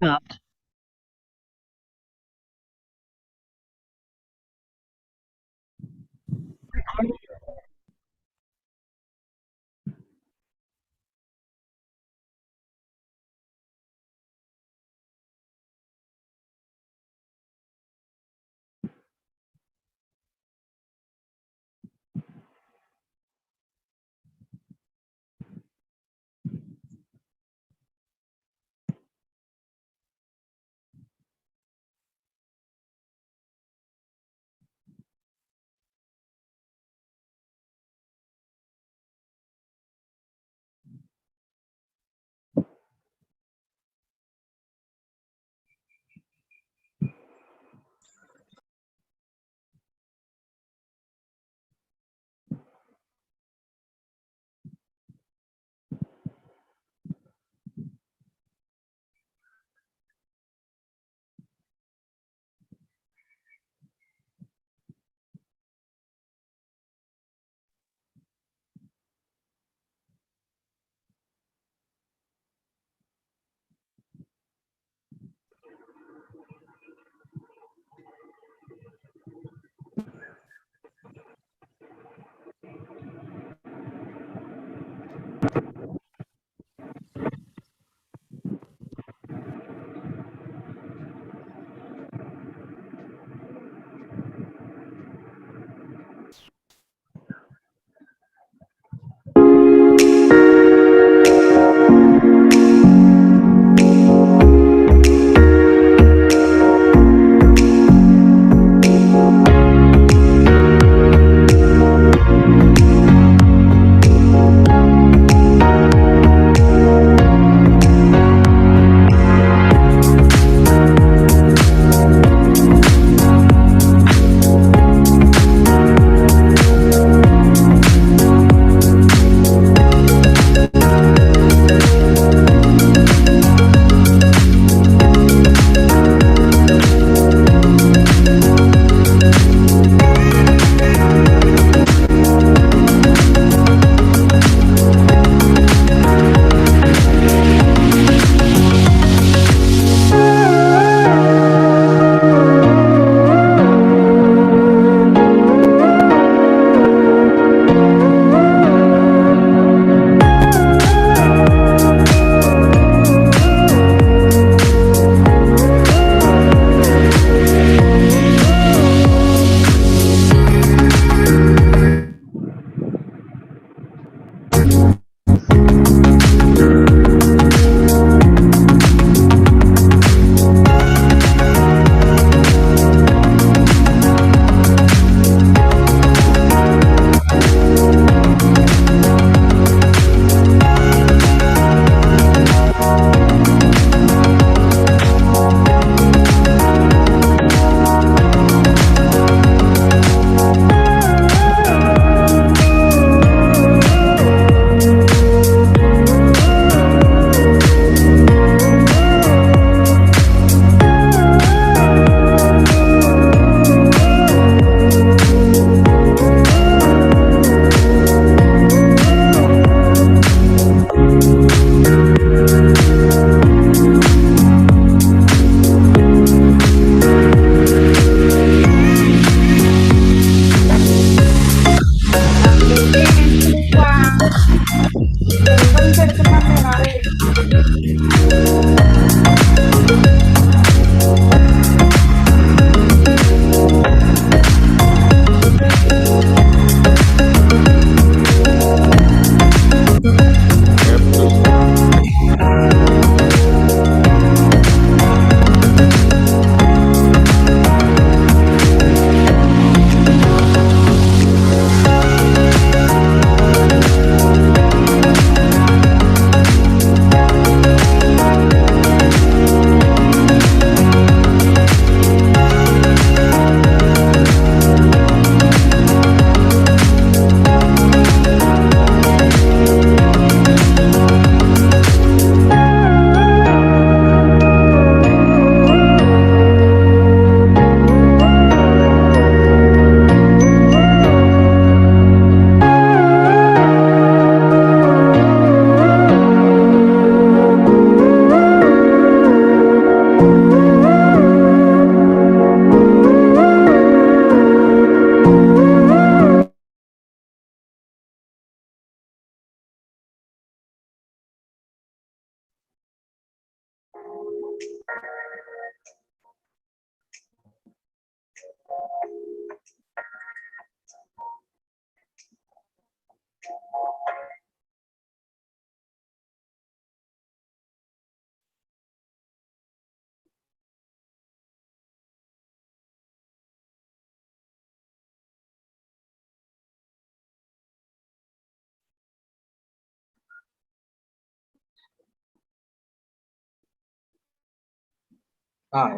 Stopped.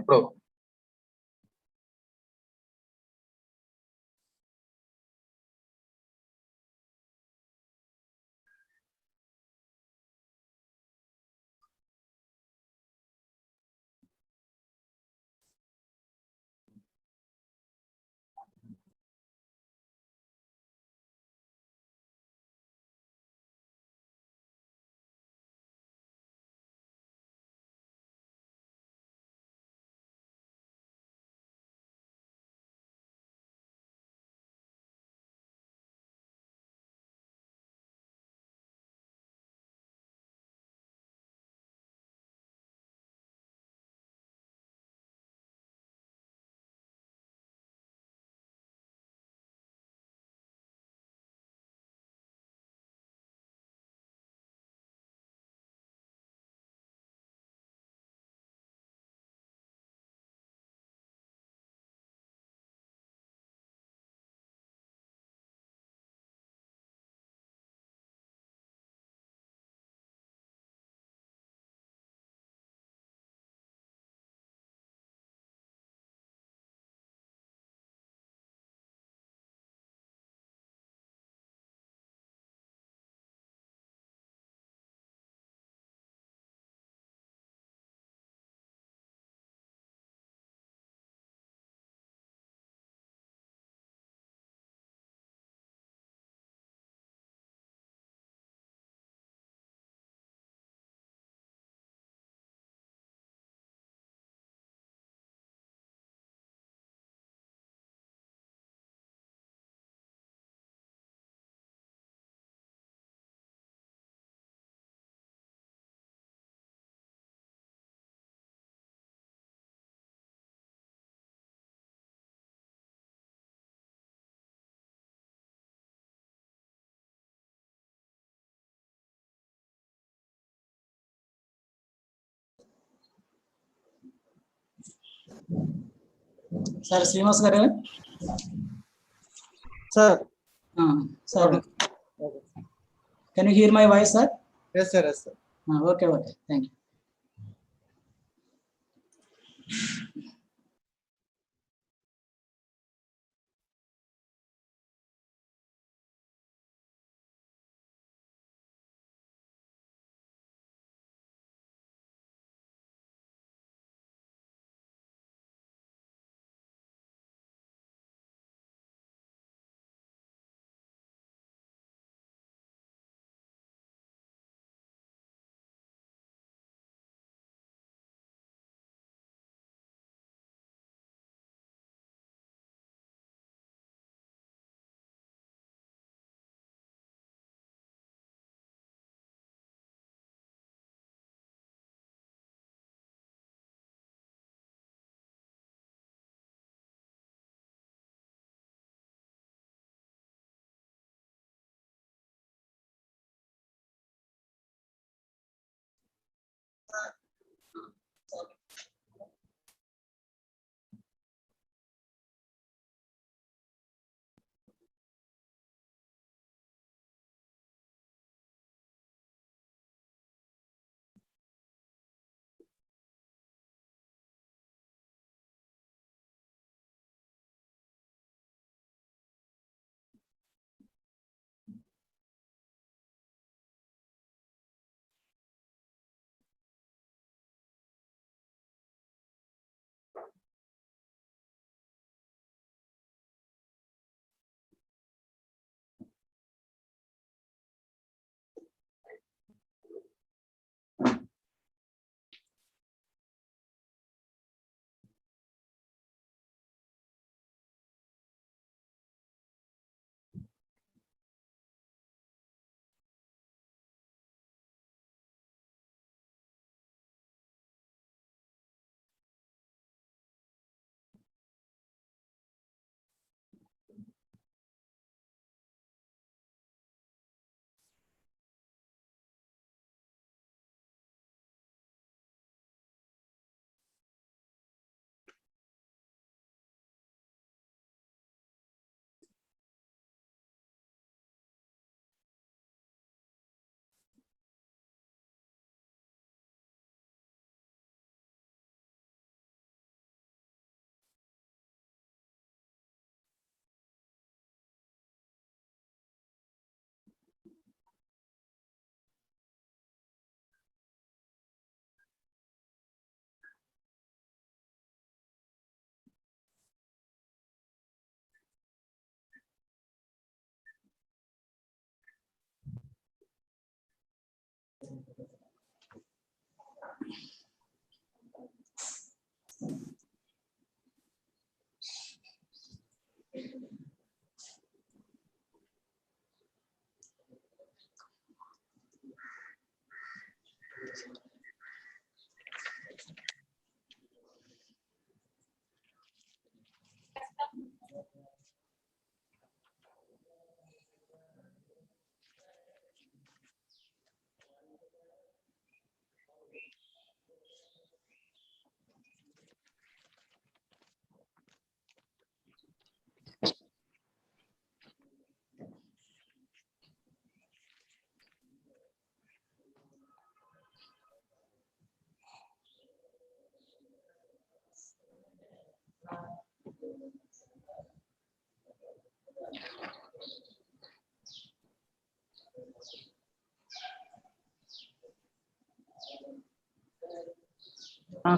ఇప్పుడు Sir, Srinivas garu. Sir. Sir. Can you hear my voice, sir? Yes, sir. Yes, sir. Okay. Thank you.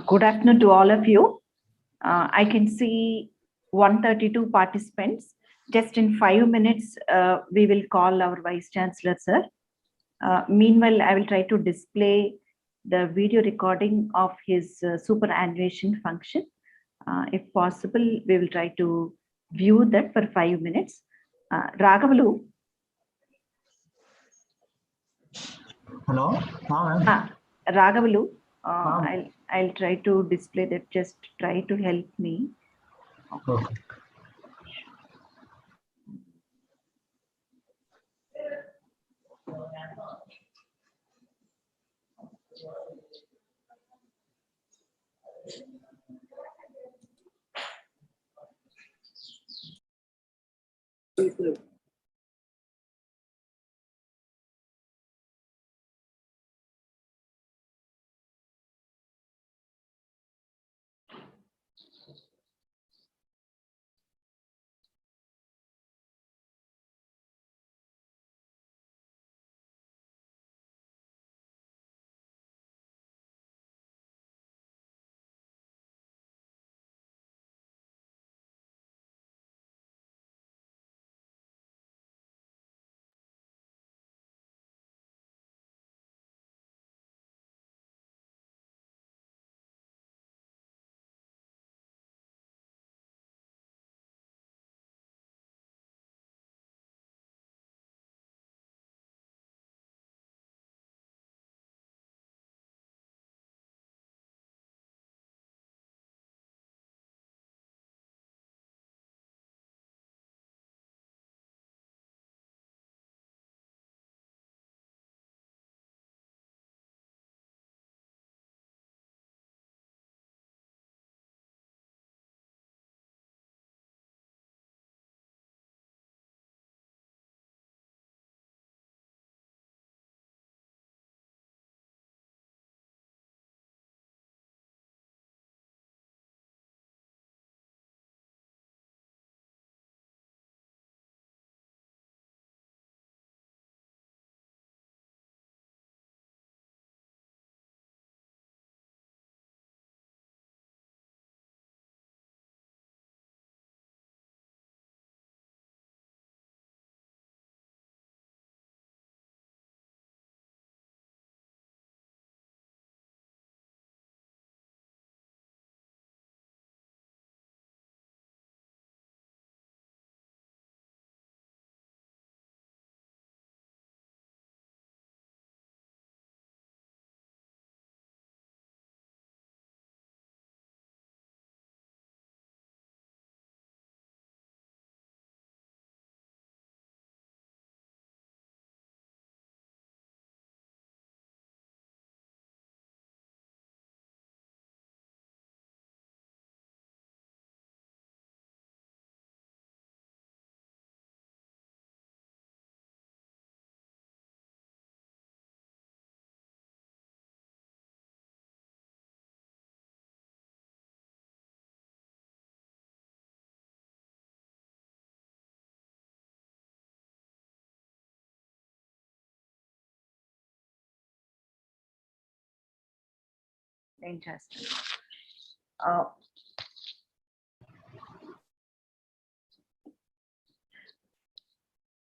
Good afternoon to all of you. I can see 132 participants. Just in 5 minutes, we will call our Vice Chancellor, sir. Meanwhile, I will try to display the video recording of his superannuation function. If possible, we will try to view that for 5 minutes. Ragavalu. Hello, Ragavalu, I'll try to display that. Just try to help me. Okay. Interesting.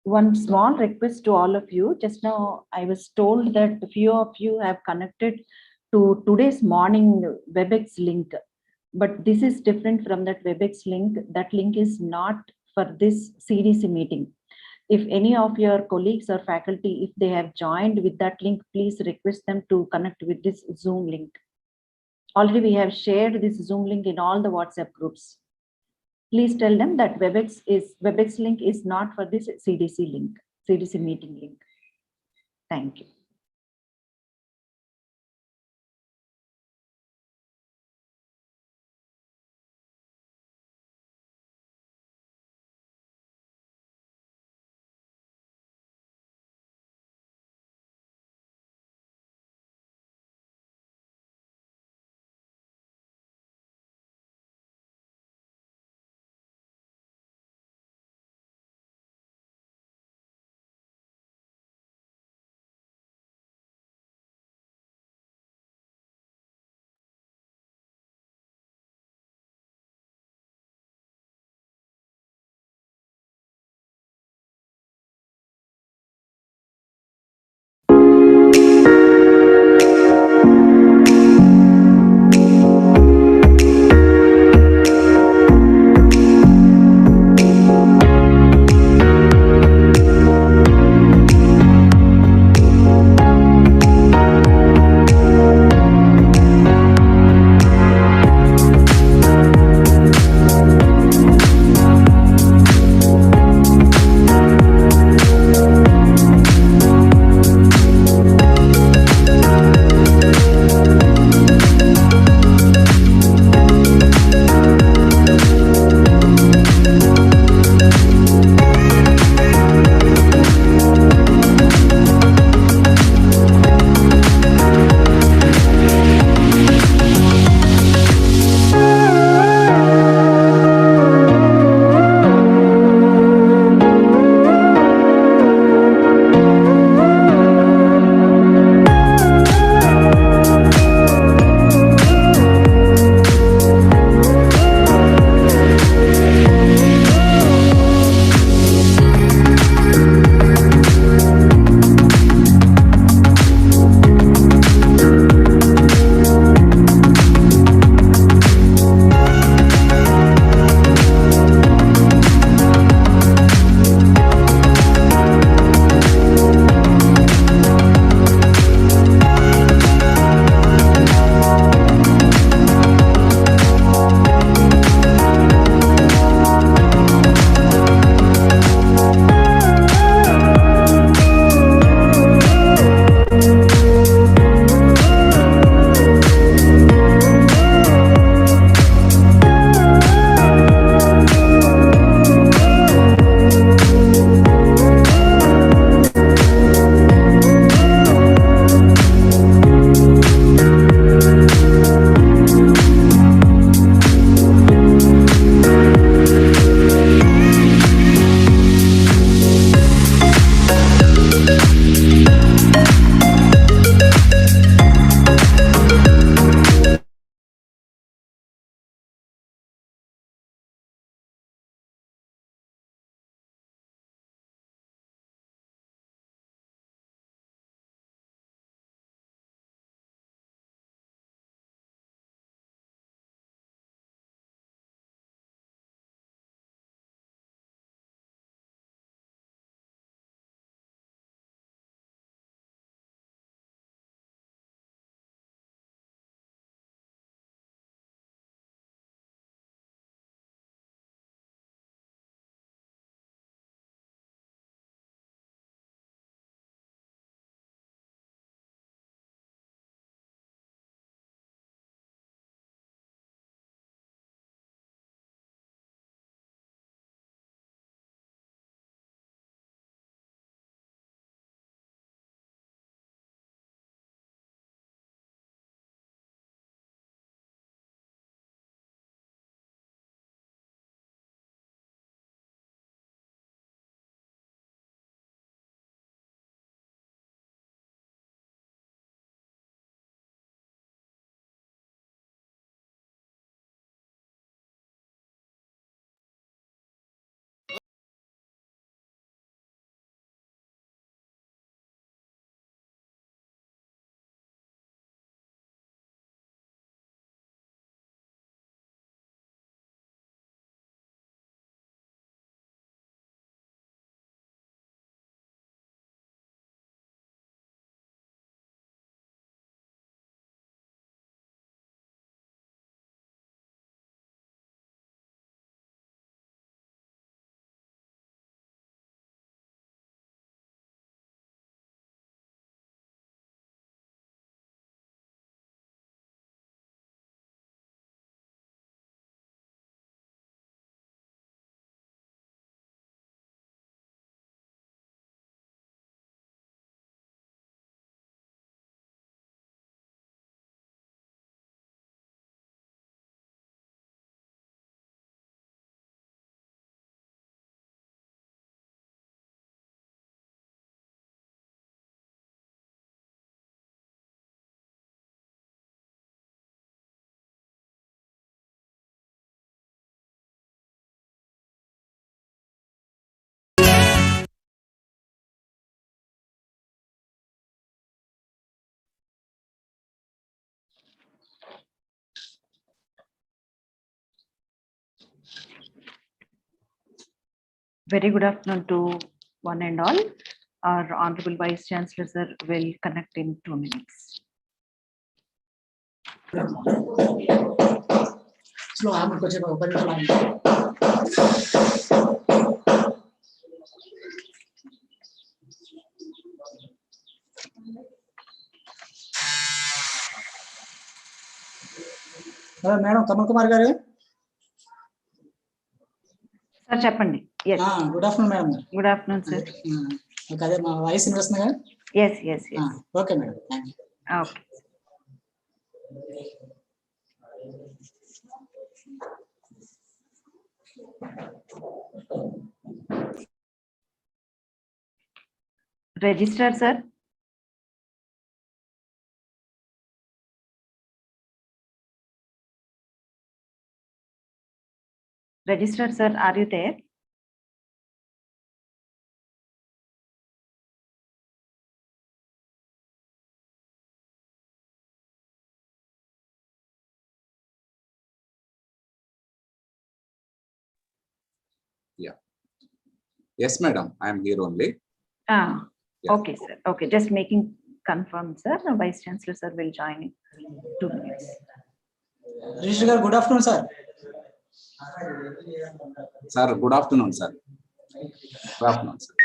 One small request to all of you. Just now, I was told that a few of you have connected to today's morning WebEx link, but this is different from that WebEx link. That link is not for this CDC meeting. If any of your colleagues or faculty, if they have joined with that link, please request them to connect with this Zoom link. Already we have shared this Zoom link in all the WhatsApp groups. Please tell them that WebEx link is not for this CDC link, CDC meeting link. Thank you. Very good afternoon to one and all. Our Honorable Vice Chancellor sir will connect in 2 minutes. Slow, I'm going to open the line. Madam, Kamal Kumar garu. Sir, చెప్పండి. Yes. Good afternoon, madam. Good afternoon, sir. Okay, అదే మా voice వినిపిస్తుంది కదా? Yes, yes, yes. Okay, madam. Thank you. Okay. Register, sir. Register, sir. Are you there? Yeah. Yes, madam. I am here only. Ah, Yeah. okay, sir. Okay, just making confirm, sir. The Vice Chancellor sir will join in 2 minutes. Registrar garu, good afternoon, sir. Sir, good afternoon, sir. Good afternoon, sir.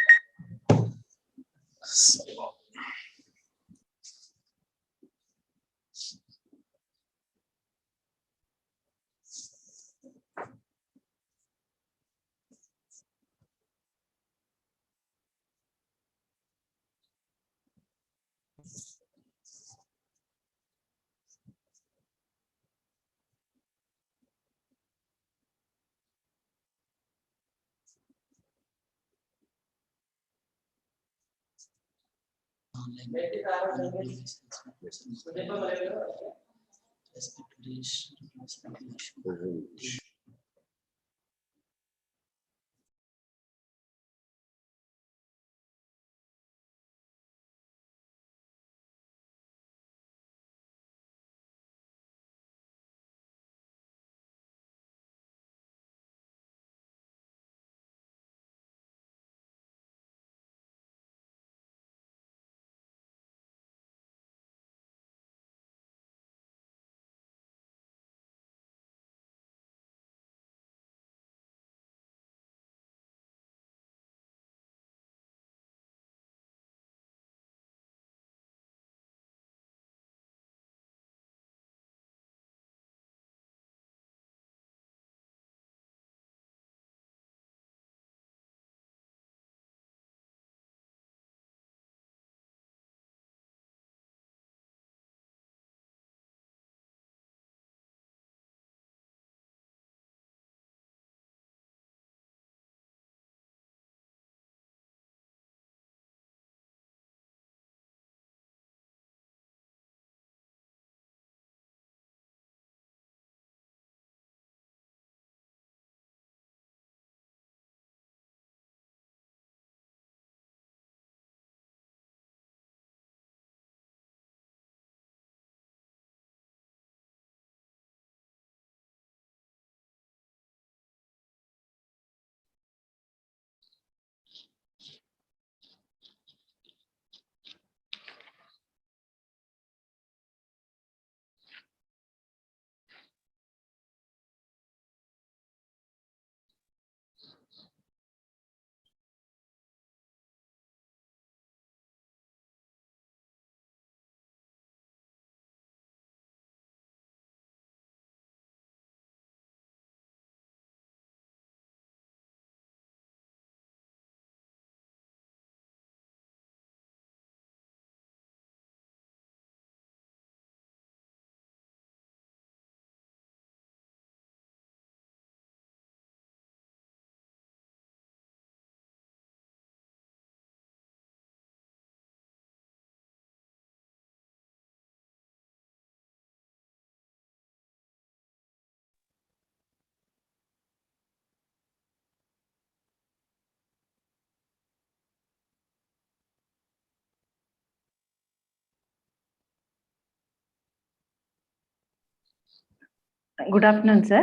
Good afternoon, sir.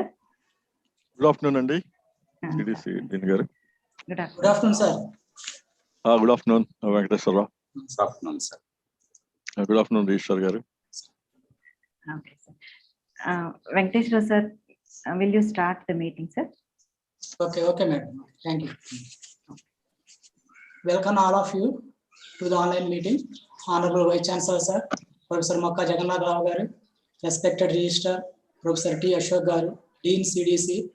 Good afternoon అండి CDC దీని గారు. Good Good afternoon. afternoon, sir. Good afternoon, Venkateswara. Good afternoon, sir. Good afternoon, Registrar Garu. Okay, sir. Venkateshwar sir, will you start the meeting, sir? Okay, madam. Thank you. Welcome all of you to the online meeting. Honorable Vice Chancellor, sir, Professor Mokka Jagannath Rao Garu, respected Registrar, Professor T. Ashok Garu, Dean CDC,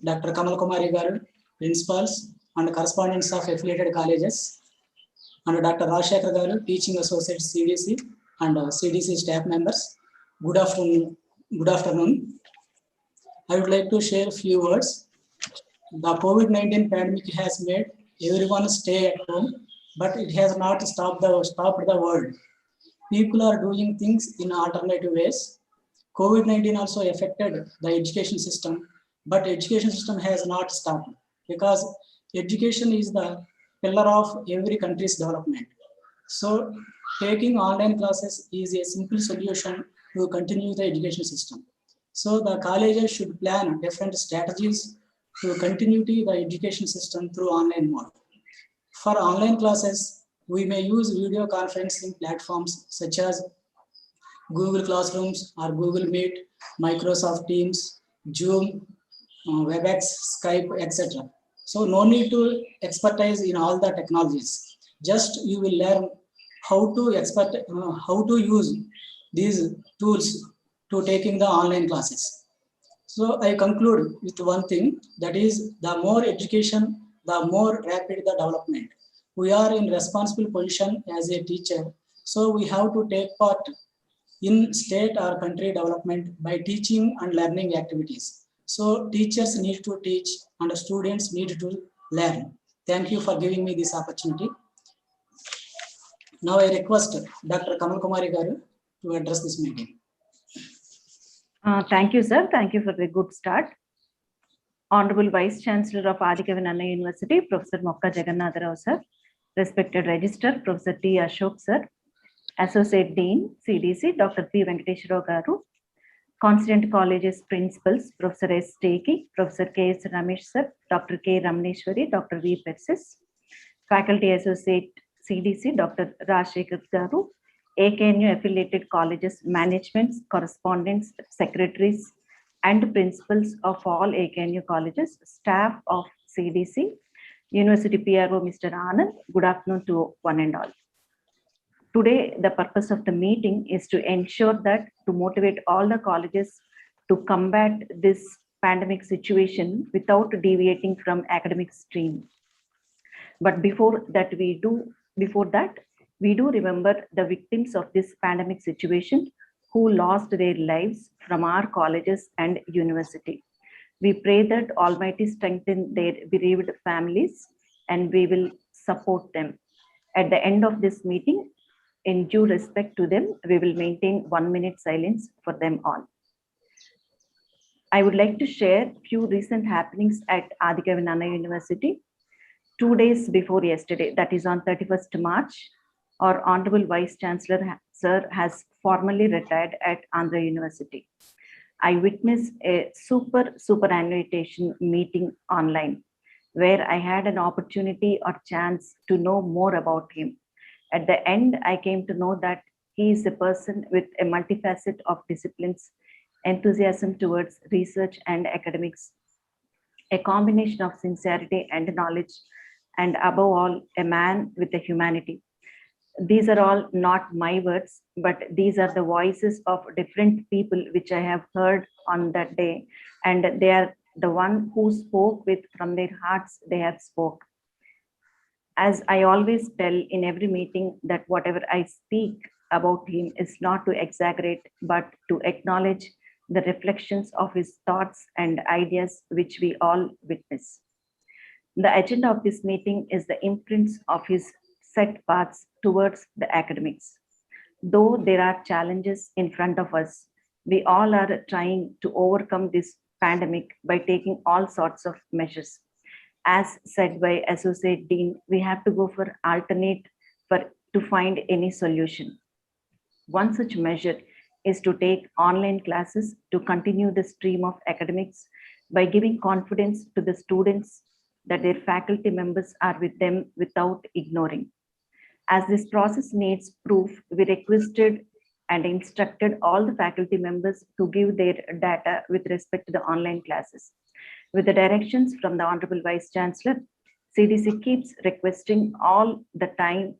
Dr. Kamal Kumari Garu, principals and correspondents of affiliated colleges, and Dr. Rajshekar Garu, teaching associate CDC, and CDC staff members. Good afternoon. Good afternoon. I would like to share a few words. The COVID-19 pandemic has made everyone stay at home, but it has not stopped the world. People are doing things in alternative ways. COVID-19 also affected the education system, but education system has not stopped because education is the pillar of every country's development. So taking online classes is a simple solution to continue the education system. So the colleges should plan different strategies to continue the education system through online mode. For online classes, we may use video conferencing platforms such as Google Classrooms or Google Meet, Microsoft Teams, Zoom, WebEx, Skype, etc. So no need to expertise in all the technologies. Just you will learn how to use these tools to taking the online classes. So I conclude with one thing, that is the more education, the more rapid the development. We are in responsible position as a teacher, so we have to take part in state or country development by teaching and learning activities. So teachers need to teach and students need to learn. Thank you for giving me this opportunity. Now I request Dr. Kamal Kumari Garu to address this meeting. Thank you, sir. Thank you for the good start. Honorable Vice Chancellor of AKNU University, Professor Mokka Jagannath Rao, sir. Respected Registrar, Professor T. Ashok, sir. Associate Dean, CDC, Dr. P. Venkateshwara Garu. Constituent Colleges Principals, Professor S. Teki, Professor K. S. Ramesh, sir. Dr. K. Ramaneshwari, Dr. V. Persis. Faculty Associate CDC, Dr. Rajshekar Garu. AKNU affiliated colleges, managements, correspondents, secretaries, and principals of all AKNU colleges, staff of CDC, University PRO Mr. Anand. Good afternoon to one and all. Today, the purpose of the meeting is to ensure that to motivate all the colleges to combat this pandemic situation without deviating from academic stream. But before that, we do remember the victims of this pandemic situation who lost their lives from our colleges and university. We pray that Almighty strengthen their bereaved families and we will support them. At the end of this meeting, in due respect to them, we will maintain 1 minute silence for them all. I would like to share few recent happenings at Adhikavinana University. 2 days before yesterday, that is on 31st March, our Honorable Vice Chancellor, sir, has formally retired at Andhra University. I witnessed a superannuation meeting online where I had an opportunity or chance to know more about him. At the end, I came to know that he is a person with a multifaceted of disciplines, enthusiasm towards research and academics, a combination of sincerity and knowledge, and above all, a man with a humanity. These are all not my words, but these are the voices of different people which I have heard on that day, and they are the one who spoke with from their hearts they have spoke. As I always tell in every meeting, that whatever I speak about him is not to exaggerate, but to acknowledge the reflections of his thoughts and ideas which we all witness. The agenda of this meeting is the imprints of his set paths towards the academics. Though there are challenges in front of us, we all are trying to overcome this pandemic by taking all sorts of measures. As said by Associate Dean, we have to go for alternate to find any solution. One such measure is to take online classes to continue the stream of academics by giving confidence to the students that their faculty members are with them without ignoring. As this process needs proof, we requested and instructed all the faculty members to give their data with respect to the online classes. With the directions from the Honorable Vice Chancellor, CDC keeps requesting all the time,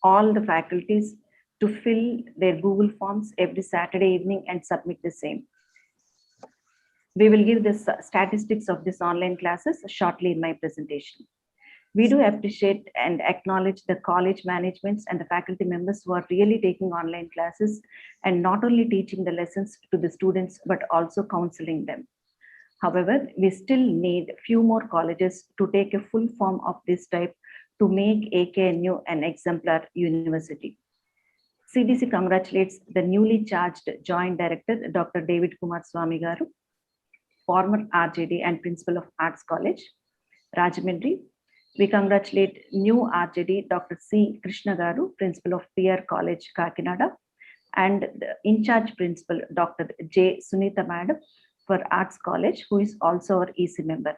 all the faculties to fill their Google Forms every Saturday evening and submit the same. We will give the statistics of this online classes shortly in my presentation. We do appreciate and acknowledge the college managements and the faculty members who are really taking online classes and not only teaching the lessons to the students, but also counseling them. However, we still need few more colleges to take a full form of this type to make AKNU an exemplar university. CDC congratulates the newly charged Joint Director, Dr. David Kumar Swami Garu, former RJD and Principal of Arts College, Rajahmundry. We congratulate new RJD, Dr. C. Krishna Garu, Principal of PR College, Kakinada, and the in-charge Principal, Dr. J. Sunita Madam, for Arts College, who is also our EC member.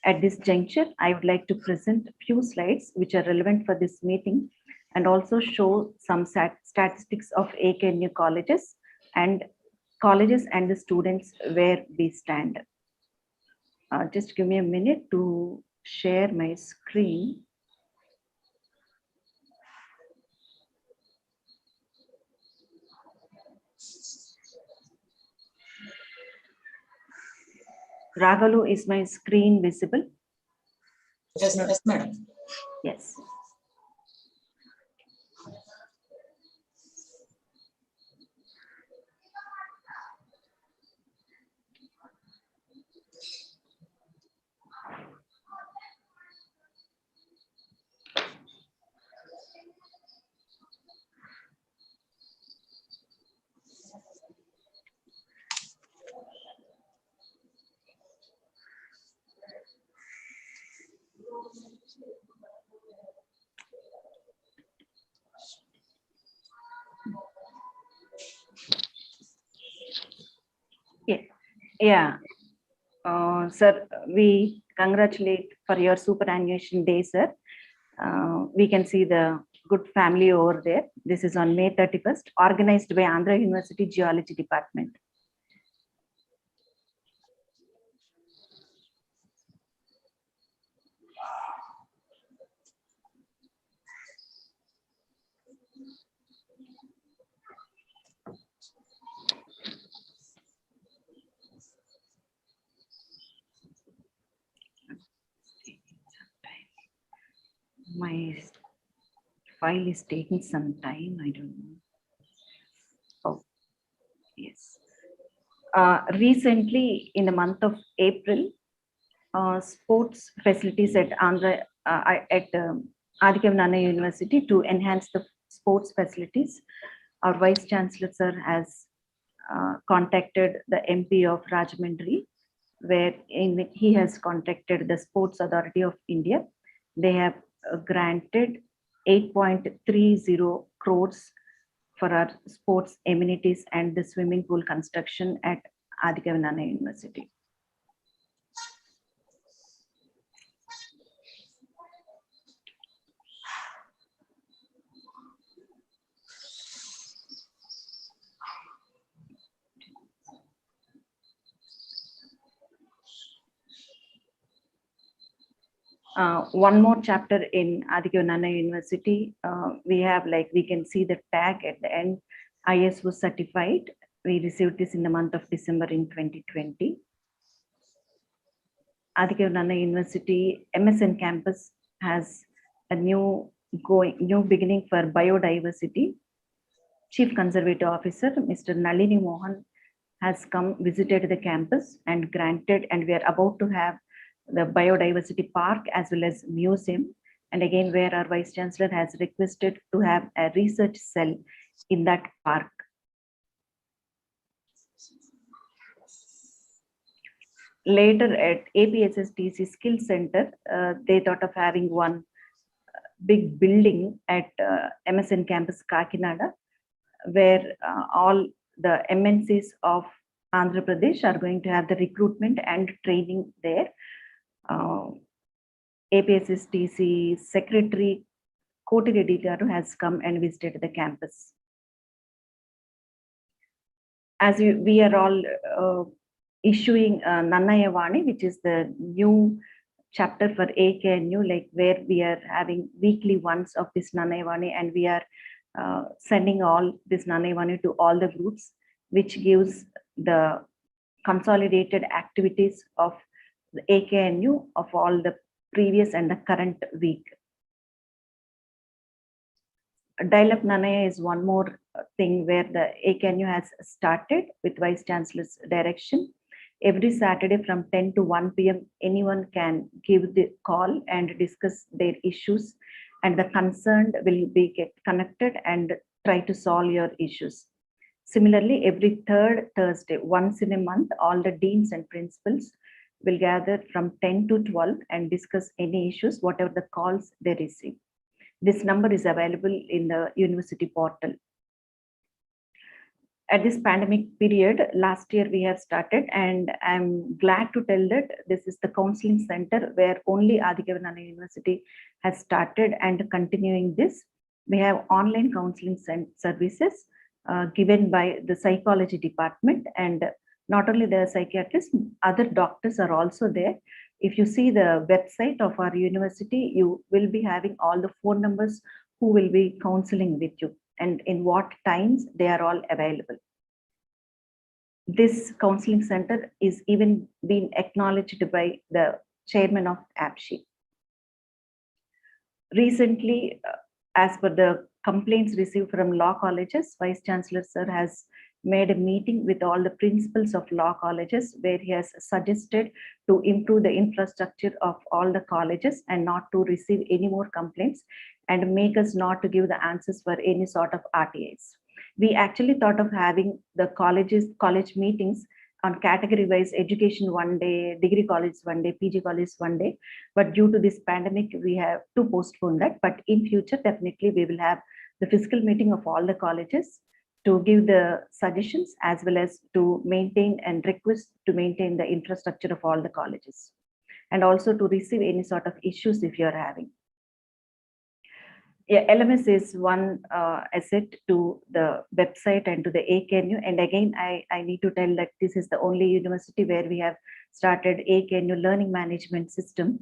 At this juncture, I would like to present a few slides which are relevant for this meeting and also show some statistics of AKNU colleges and the students where we stand. Just give me a minute to share my screen. Ragalu, is my screen visible? Yes, madam. Yes. Yeah. Sir, we congratulate for your superannuation day, sir. We can see the good family over there. This is on May 31st, organized by Andhra University Geology Department. My file is taking some time. I don't know. Oh, yes. Recently, in the month of April, sports facilities at Adhikavanana University to enhance the sports facilities. Our Vice Chancellor, sir, has contacted the MP of Rajahmundry, where he has contacted the Sports Authority of India. They have granted 8.30 crores for our sports amenities and the swimming pool construction at Adhikavanana University. One more chapter in Adhikavanana University. We have, we can see the tag at the end, ISO certified. We received this in the month of December in 2020. Adhikavanana University MSN campus has a new beginning for biodiversity. Chief Conservative Officer, Mr. Nalini Mohan, has visited the campus and granted, and we are about to have the biodiversity park as well as museum, and again where our Vice Chancellor has requested to have a research cell in that park. Later at APSSTC Skill Center, they thought of having one big building at MSN campus Kakinada, where all the MNCs of Andhra Pradesh are going to have the recruitment and training there. APSSTC Secretary Koti Reddy Garu has come and visited the campus. As we are all issuing Nannayavani, which is the new chapter for AKNU, like where we are having weekly ones of this Nannayavani, and we are sending all this Nannayavani to all the groups, which gives the consolidated activities of the AKNU of all the previous and the current week. Dial-up Nanaya is one more thing where the AKNU has started with Vice Chancellor's direction. Every Saturday from 10 to 1 p.m., anyone can give the call and discuss their issues, and the concerned will be get connected and try to solve your issues. Similarly, every third Thursday, once in a month, all the deans and principals will gather from 10 to 12 and discuss any issues, whatever the calls they receive. This number is available in the university portal. At this pandemic period, last year we have started, and I'm glad to tell that this is the counseling center where only Adhikavanana University has started and continuing this. We have online counseling services given by the psychology department, and not only the psychiatrists, other doctors are also there. If you see the website of our university, you will be having all the phone numbers who will be counseling with you and in what times they are all available. This counseling center is even being acknowledged by the chairman of APSHI. Recently, as per the complaints received from law colleges, Vice Chancellor Sir has made a meeting with all the principals of law colleges where he has suggested to improve the infrastructure of all the colleges and not to receive any more complaints and make us not to give the answers for any sort of RTIs. We actually thought of having the college meetings on category wise, education one day, degree college one day, PG college one day, but due to this pandemic, we have to postpone that. But in future, definitely we will have the physical meeting of all the colleges to give the suggestions as well as to maintain and request to maintain the infrastructure of all the colleges, and also to receive any sort of issues if you are having. Yeah, LMS is one asset to the website and to the AKNU. And again, I need to tell that this is the only university where we have started AKNU learning management system,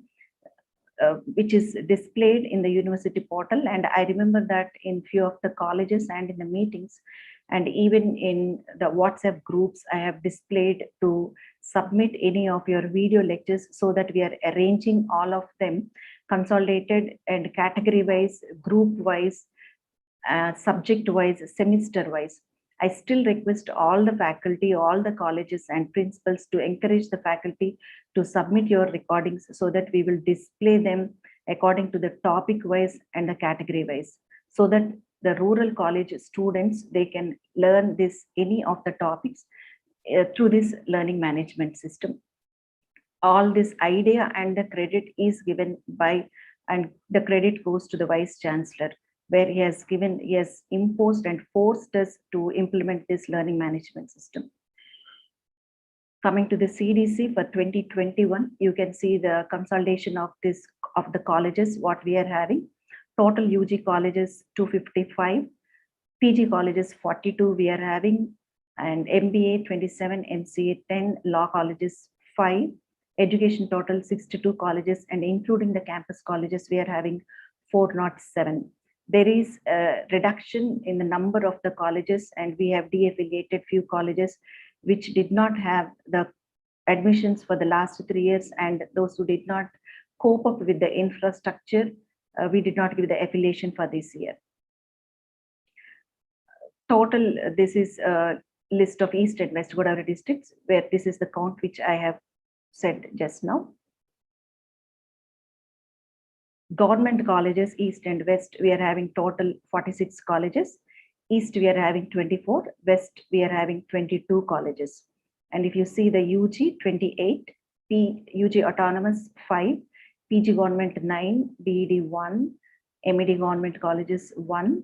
which is displayed in the university portal. And I remember that in few of the colleges and in the meetings, and even in the WhatsApp groups, I have displayed to submit any of your video lectures so that we are arranging all of them consolidated and category wise, group wise, subject wise, semester wise. I still request all the faculty, all the colleges and principals to encourage the faculty to submit your recordings so that we will display them according to the topic wise and the category wise, so that the rural college students, they can learn this, any of the topics through this learning management system. All this idea and the credit is given by, and the credit goes to the Vice Chancellor, where he has imposed and forced us to implement this learning management system. Coming to the CDC for 2021, you can see the consolidation of the colleges, what we are having. Total UG colleges 255, PG colleges 42 we are having, and MBA 27, MCA 10, law colleges 5, education total 62 colleges, and including the campus colleges, we are having 407. There is a reduction in the number of the colleges, and we have de-affiliated few colleges which did not have the admissions for the last 3 years, and those who did not cope up with the infrastructure, we did not give the affiliation for this year. Total, this is a list of East and West Godavari districts, where this is the count which I have said just now. Government colleges, East and West, we are having total 46 colleges. East, we are having 24. West, we are having 22 colleges. And if you see the UG, 28, UG autonomous 5, PG government 9, BED 1, MED government colleges 1,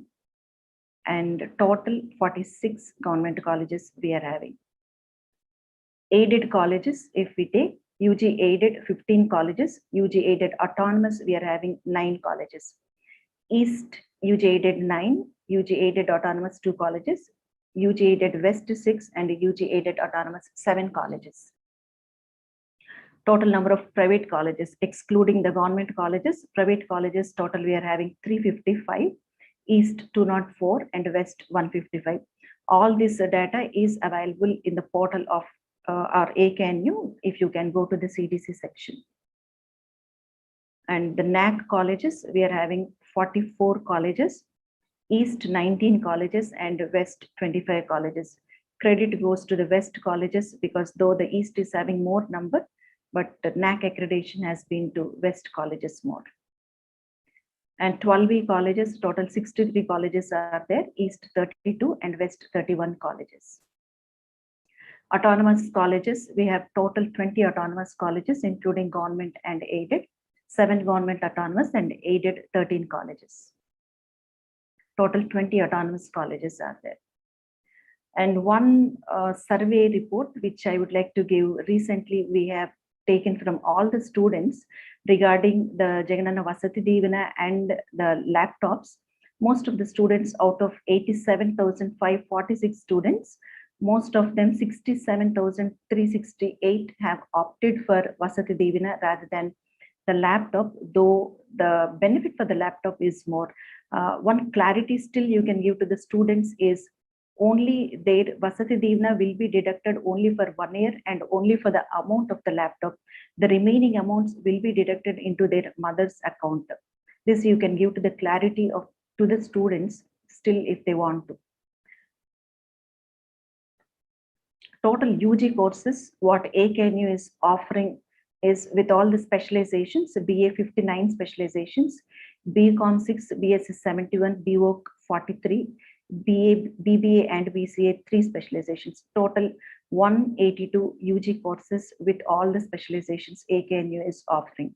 and total 46 government colleges we are having. Aided colleges, if we take, UG aided 15 colleges, UG aided autonomous, we are having 9 colleges. East, UG aided 9, UG aided autonomous 2 colleges, UG aided West 6, and UG aided autonomous 7 colleges. Total number of private colleges, excluding the government colleges, private colleges total we are having 355, East 204 and West 155. All this data is available in the portal of our AKNU if you can go to the CDC section. And the NAC colleges, we are having 44 colleges, East 19 colleges and West 25 colleges. Credit goes to the West colleges because though the East is having more number, but the NAC accreditation has been to West colleges more. And 12 colleges, total 63 colleges are there, East 32 and West 31 colleges. Autonomous colleges, we have total 20 autonomous colleges, including government and aided, 7 government autonomous and aided 13 colleges. Total 20 autonomous colleges are there. And one survey report, which I would like to give, recently we have taken from all the students regarding the Jagannath Vasati Divina and the laptops. Most of the students out of 87,546 students, most of them 67,368 have opted for Vasati Divina rather than the laptop, though the benefit for the laptop is more. One clarity still you can give to the students is only their Vasati Divina will be deducted only for 1 year and only for the amount of the laptop. The remaining amounts will be deducted into their mother's account. This you can give to the clarity of to the students still if they want to. Total UG courses, what AKNU is offering is with all the specializations, BA 59 specializations, BCom 6, BSc 71, BVoc 43, BBA and BCA 3 specializations. Total 182 UG courses with all the specializations AKNU is offering.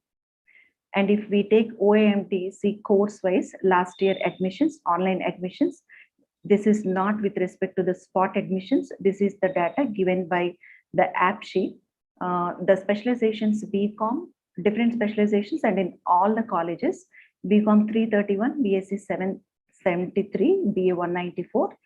And if we take OAMTC course-wise, last year admissions, online admissions, this is not with respect to the spot admissions. This is the data given by the app sheet. The specializations BCom, different specializations, and in all the colleges, BCom 331, BSc 773, BA 194,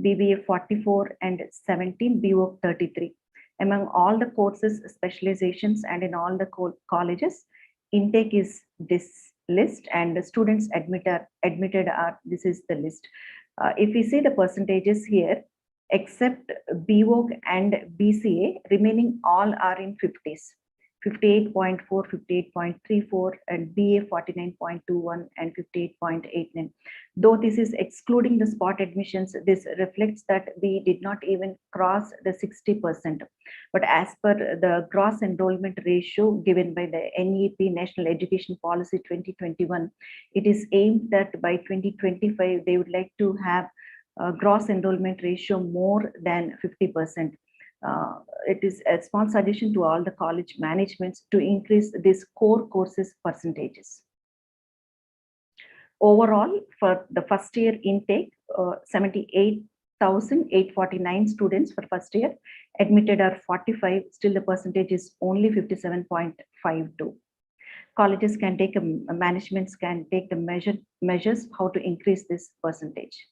BBA 44 and 17, BVoc 33. Among all the courses, specializations, and in all the colleges, intake is this list, and the students admitted are, this is the list. If we see the percentages here, except BVoc and BCA, remaining all are in 50s, 58.4, 58.34, and BA 49.21 and 58.89. Though this is excluding the spot admissions, this reflects that we did not even cross the 60%. But as per the gross enrollment ratio given by the NEP, National Education Policy 2021, it is aimed that by 2025, they would like to have a gross enrollment ratio more than 50%. It is a small suggestion to all the college managements to increase this core courses percentages. Overall, for the first year intake, 78,849 students for first year, admitted are 45, still the percentage is only 57.52. Colleges can take, managements can take the measures how to increase this percentage.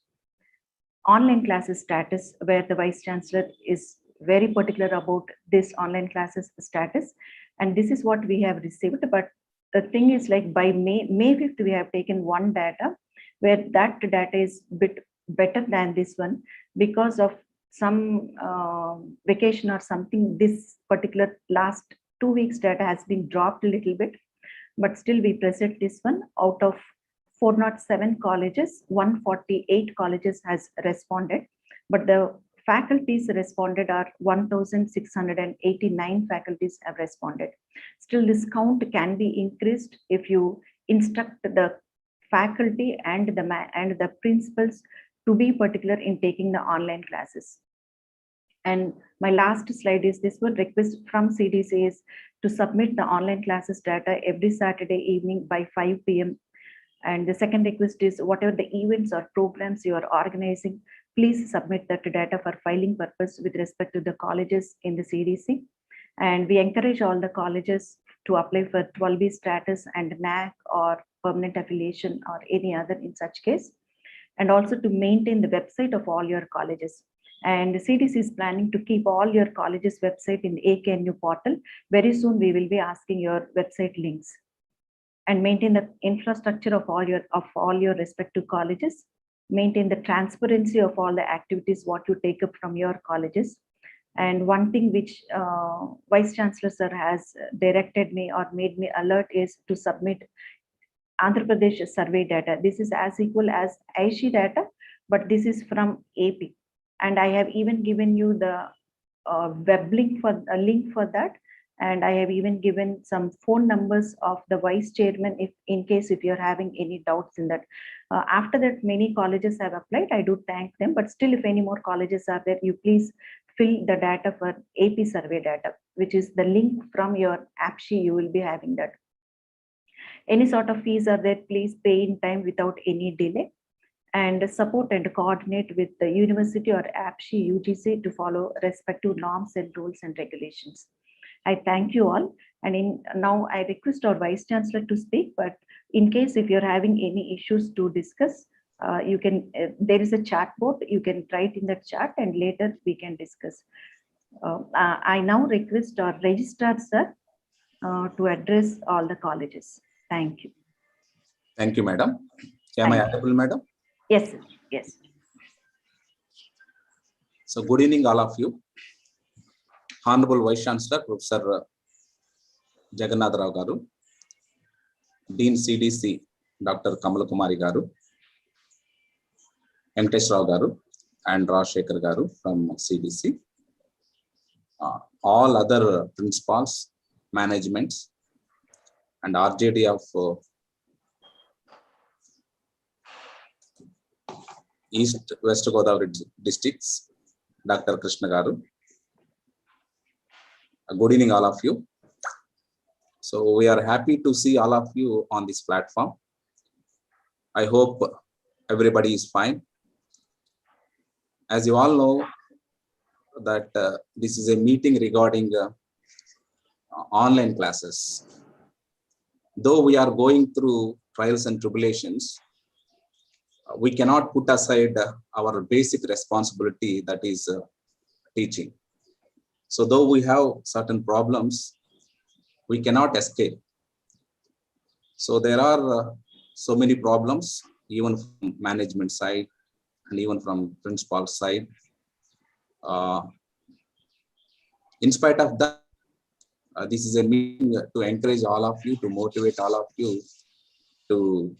Online classes status, where the Vice Chancellor is very particular about this online classes status, and this is what we have received. But the thing is, like by May 5th, we have taken one data where that data is bit better than this one because of some vacation or something. This particular last 2 weeks data has been dropped a little bit, but still we present this one. Out of 407 colleges, 148 colleges has responded, but the faculties responded are 1,689 faculties have responded. Still, this count can be increased if you instruct the faculty and the principals to be particular in taking the online classes. And my last slide is this one. Request from CDC is to submit the online classes data every Saturday evening by 5 p.m. And the second request is whatever the events or programs you are organizing, please submit that data for filing purpose with respect to the colleges in the CDC. And we encourage all the colleges to apply for 12B status and NAC or permanent affiliation or any other in such case, and also to maintain the website of all your colleges. And CDC is planning to keep all your colleges website in the AKNU portal. Very soon we will be asking your website links, and maintain the infrastructure of all your respective colleges, maintain the transparency of all the activities what you take up from your colleges. And one thing which Vice Chancellor Sir has directed me or made me alert is to submit Andhra Pradesh survey data. This is as equal as Aishi data, but this is from AP. And I have even given you the web link for a link for that. And I have even given some phone numbers of the vice chairman if in case if you're having any doubts in that. After that, many colleges have applied. I do thank them, but still if any more colleges are there, you please fill the data for AP survey data, which is the link from your AppSheet. You will be having that. Any sort of fees are there, please pay in time without any delay, and support and coordinate with the university or AppSheet UGC to follow respective norms and rules and regulations. I thank you all. And now I request our Vice Chancellor to speak, but in case if you're having any issues to discuss, you can, there is a chat board, you can write in the chat and later we can discuss. I now request our Registrar Sir to address all the colleges. Thank you. Thank you, madam. Am I audible, madam? Yes, sir. Yes. So good evening, all of you. Honorable Vice Chancellor, Professor Jagannath Rao Garu, Dean CDC, Dr. Kamala Kumari Garu, Venkatesh Rao Garu, and Rajshekhar Garu from CDC. All other principals, managements, and RJD of East West Godavari districts, Dr. Krishna Garu. Good evening, all of you. So we are happy to see all of you on this platform. I hope everybody is fine. As you all know that this is a meeting regarding online classes. Though we are going through trials and tribulations, we cannot put aside our basic responsibility, that is teaching. So though we have certain problems, we cannot escape. So there are so many problems, even from management side and even from principal side. In spite of that, this is a meeting to encourage all of you, to motivate all of you to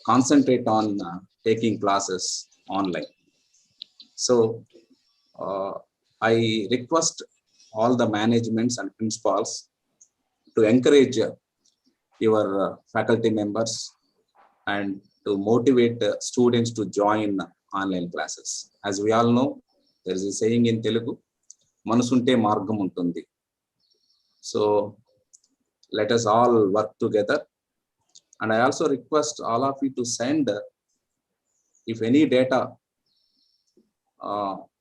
concentrate on taking classes online. So I request all the managements and principals to encourage your faculty members and to motivate students to join online classes. As we all know, there is a saying in Telugu, Manasunte Margam Untundi. So let us all work together. And I also request all of you to send, if any data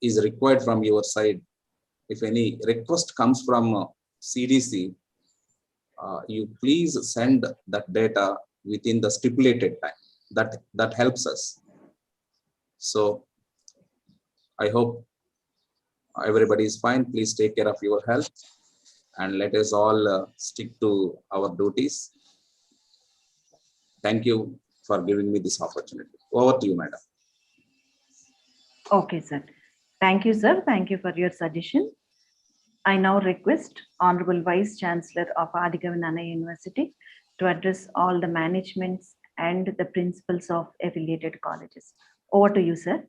is required from your side, if any request comes from CDC, you please send that data within the stipulated time. That helps us. So I hope everybody is fine. Please take care of your health and let us all stick to our duties. Thank you for giving me this opportunity. Over to you, madam. Okay, sir. Thank you, sir. Thank you for your suggestion. I now request Honorable Vice Chancellor of Adikavi Nannaya University to address all the managements and the principals of affiliated colleges. Over to you, sir.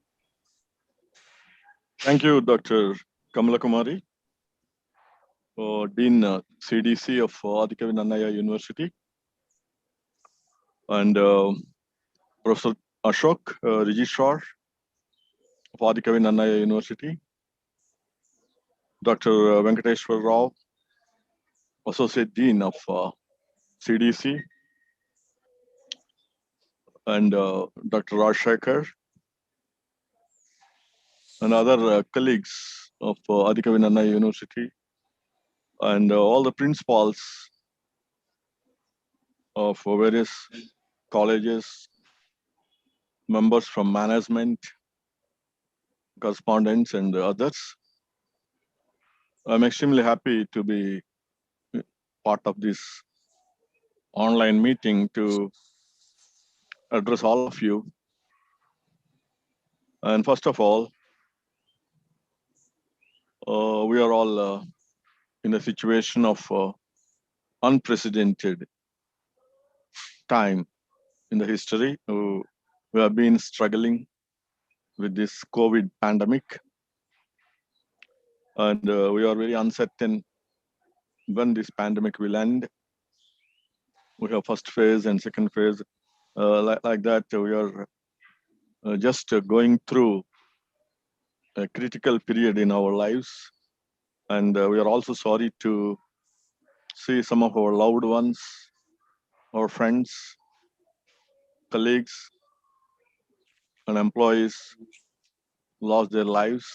Thank you, Dr. Kamala Kumari, Dean CDC of Adikavi Nannaya University, and Professor Ashok, Registrar of Adikavi Nannaya University, Dr. Venkateshwar Rao, Associate Dean of CDC, and Dr. Rajshekhar, and other colleagues of Adikavi Nannaya University, and all the principals of various colleges, members from management, correspondents, and others. I'm extremely happy to be part of this online meeting to address all of you. And first of all, we are all in a situation of unprecedented time in the history. We have been struggling with this COVID pandemic, and we are very uncertain when this pandemic will end. We have first phase and second phase. Like that, we are just going through a critical period in our lives. And we are also sorry to see some of our loved ones, our friends, colleagues, and employees lost their lives.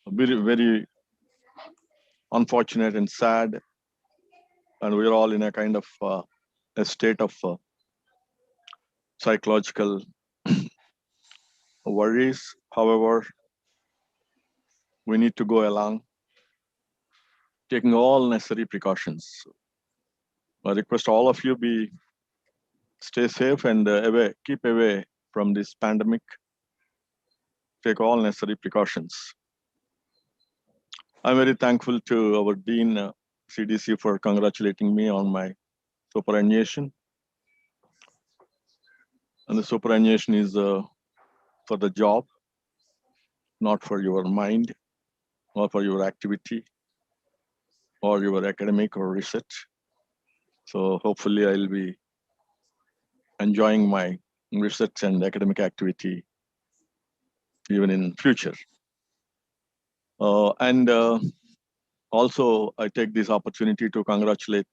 Very, very unfortunate and sad. And we're all in a kind of a state of psychological worries. However, we need to go along, taking all necessary precautions. I request all of you stay safe and keep away from this pandemic. Take all necessary precautions. I'm very thankful to our Dean, CDC, for congratulating me on my superannuation. And the superannuation is for the job, not for your mind or for your activity or your academic or research. So hopefully I'll be enjoying my research and academic activity even in future. And also I take this opportunity to congratulate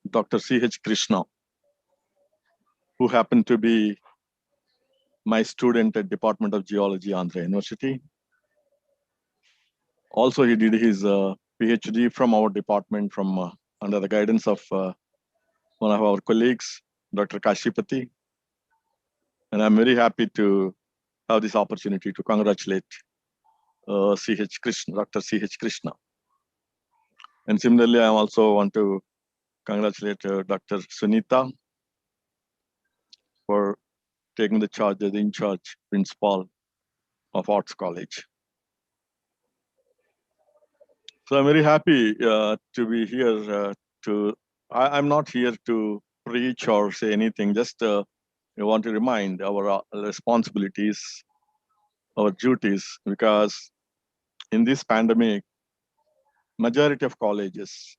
Dr. C.H. Krishna, who happened to be my student at Department of Geology, Andhra University. Also, he did his PhD from our department from under the guidance of one of our colleagues, Dr. Kashipati. And I'm very happy to have this opportunity to congratulate C.H. Krishna, Dr. C.H. Krishna. And similarly, I also want to congratulate Dr. Sunita for taking the charge as the in-charge principal of Arts College. So I'm very happy to be here I'm not here to preach or say anything, just I want to remind our responsibilities, our duties, because in this pandemic, majority of colleges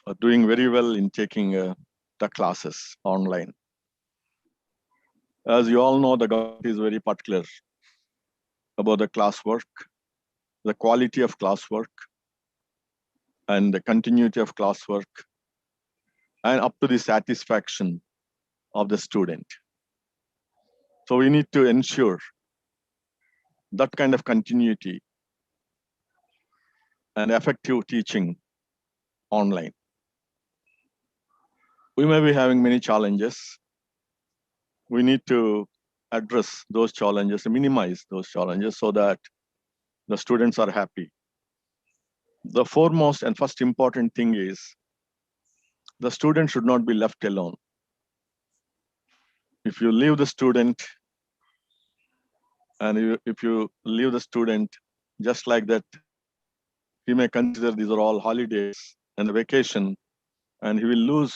are doing very well in taking the classes online. As you all know, the government is very particular about the classwork, the quality of classwork, and the continuity of classwork, and up to the satisfaction of the student. So we need to ensure that kind of continuity and effective teaching online. We may be having many challenges. We need to address those challenges and minimize those challenges so that the students are happy. The foremost and first important thing is the student should not be left alone. If you leave the student and if you leave the student just like that, he may consider these are all holidays and a vacation, and he will lose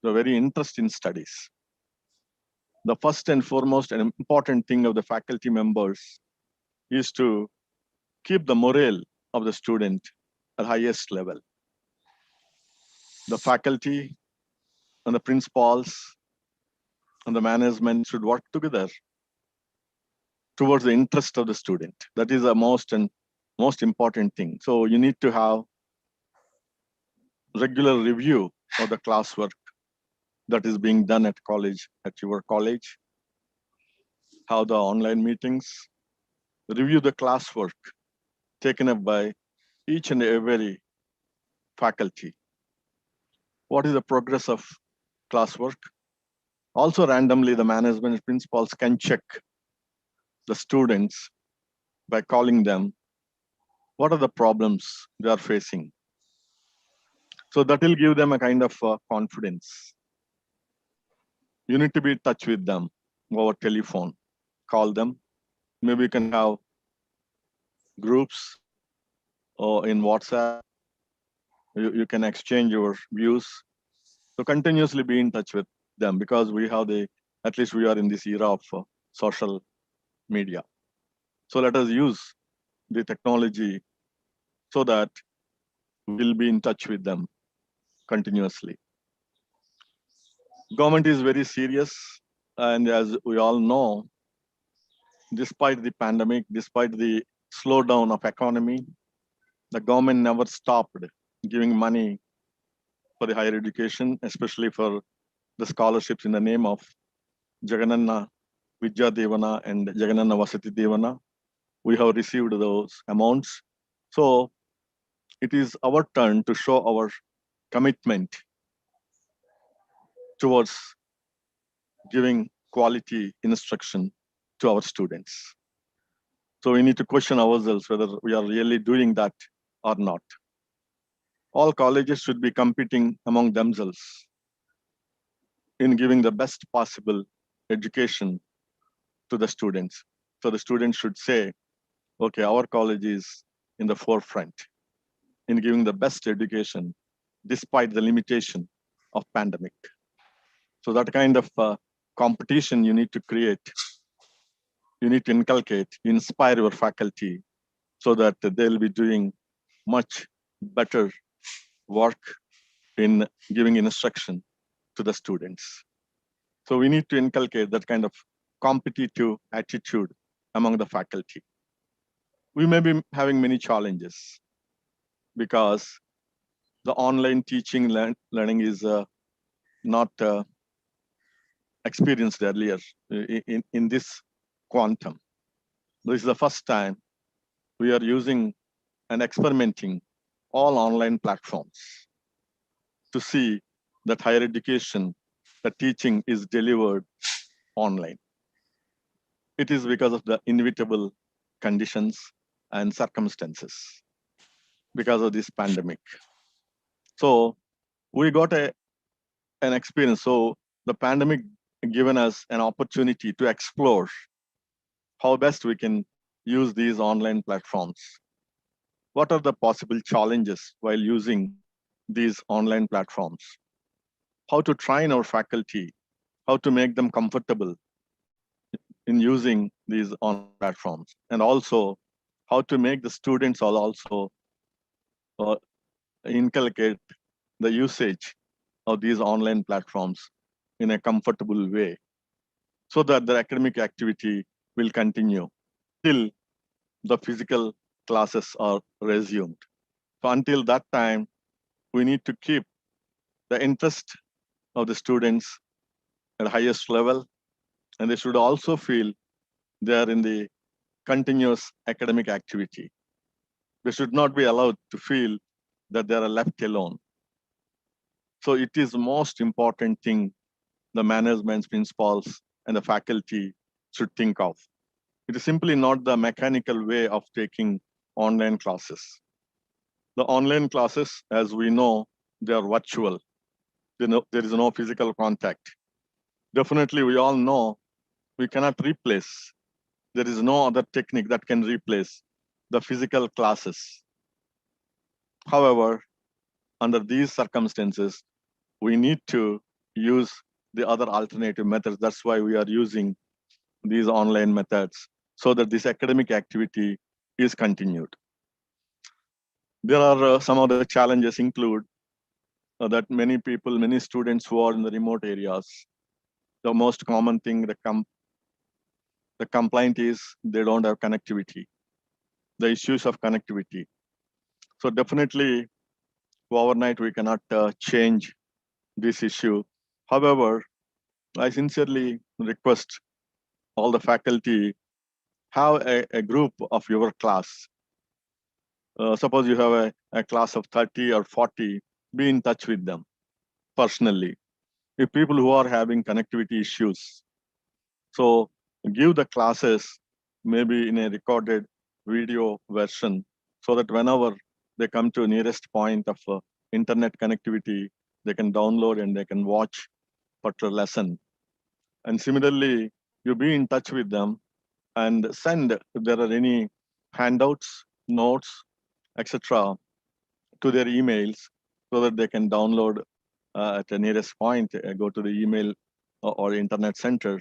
the very interest in studies. The first and foremost and important thing of the faculty members is to keep the morale of the student at highest level. The faculty and the principals and the management should work together towards the interest of the student. That is the most important thing. So you need to have regular review of the classwork that is being done at your college, how the online meetings, review the classwork taken up by each and every faculty. What is the progress of classwork? Also randomly, the management principals can check the students by calling them, what are the problems they are facing? So that will give them a kind of confidence. You need to be in touch with them over telephone, call them. Maybe you can have groups or in WhatsApp. You can exchange your views. So continuously be in touch with them because at least we are in this era of social media. So let us use the technology so that we'll be in touch with them continuously. Government is very serious, and as we all know, despite the pandemic, despite the slowdown of economy, the government never stopped giving money for the higher education, especially for the scholarships in the name of Jagananna Vidya Devana and Jagananna Vasati Devana. We have received those amounts. So it is our turn to show our commitment towards giving quality instruction to our students. So we need to question ourselves whether we are really doing that or not. All colleges should be competing among themselves in giving the best possible education to the students. So the students should say, okay, our college is in the forefront in giving the best education despite the limitation of pandemic. So that kind of competition you need to create, you need to inculcate, inspire your faculty so that they'll be doing much better work in giving instruction to the students. So we need to inculcate that kind of competitive attitude among the faculty. We may be having many challenges because the online teaching learning is not experienced earlier in this quantum. This is the first time we are using and experimenting all online platforms to see that higher education, the teaching is delivered online. It is because of the inevitable conditions and circumstances because of this pandemic. So we got an experience. So the pandemic given us an opportunity to explore how best we can use these online platforms. What are the possible challenges while using these online platforms? How to train our faculty, how to make them comfortable in using these online platforms, and also how to make the students also inculcate the usage of these online platforms in a comfortable way so that the academic activity will continue till the physical classes are resumed. So until that time, we need to keep the interest of the students at the highest level, and they should also feel they are in the continuous academic activity. They should not be allowed to feel that they are left alone. So it is the most important thing the management, principals, and the faculty should think of. It is simply not the mechanical way of taking online classes. The online classes, as we know, they are virtual. There is no physical contact. Definitely, we all know we cannot replace. There is no other technique that can replace the physical classes. However, under these circumstances, we need to use the other alternative methods. That's why we are using these online methods so that this academic activity is continued. There are some of the challenges include that many people, many students who are in the remote areas, the most common thing, the complaint is they don't have connectivity, the issues of connectivity. So definitely overnight we cannot change this issue. However, I sincerely request all the faculty have a group of your class Suppose you have a class of 30 or 40, be in touch with them personally. If people who are having connectivity issues, so give the classes maybe in a recorded video version so that whenever they come to nearest point of internet connectivity, they can download and they can watch particular lesson. And similarly, you be in touch with them and send if there are any handouts, notes, etc. to their emails so that they can download at the nearest point, go to the email or internet center,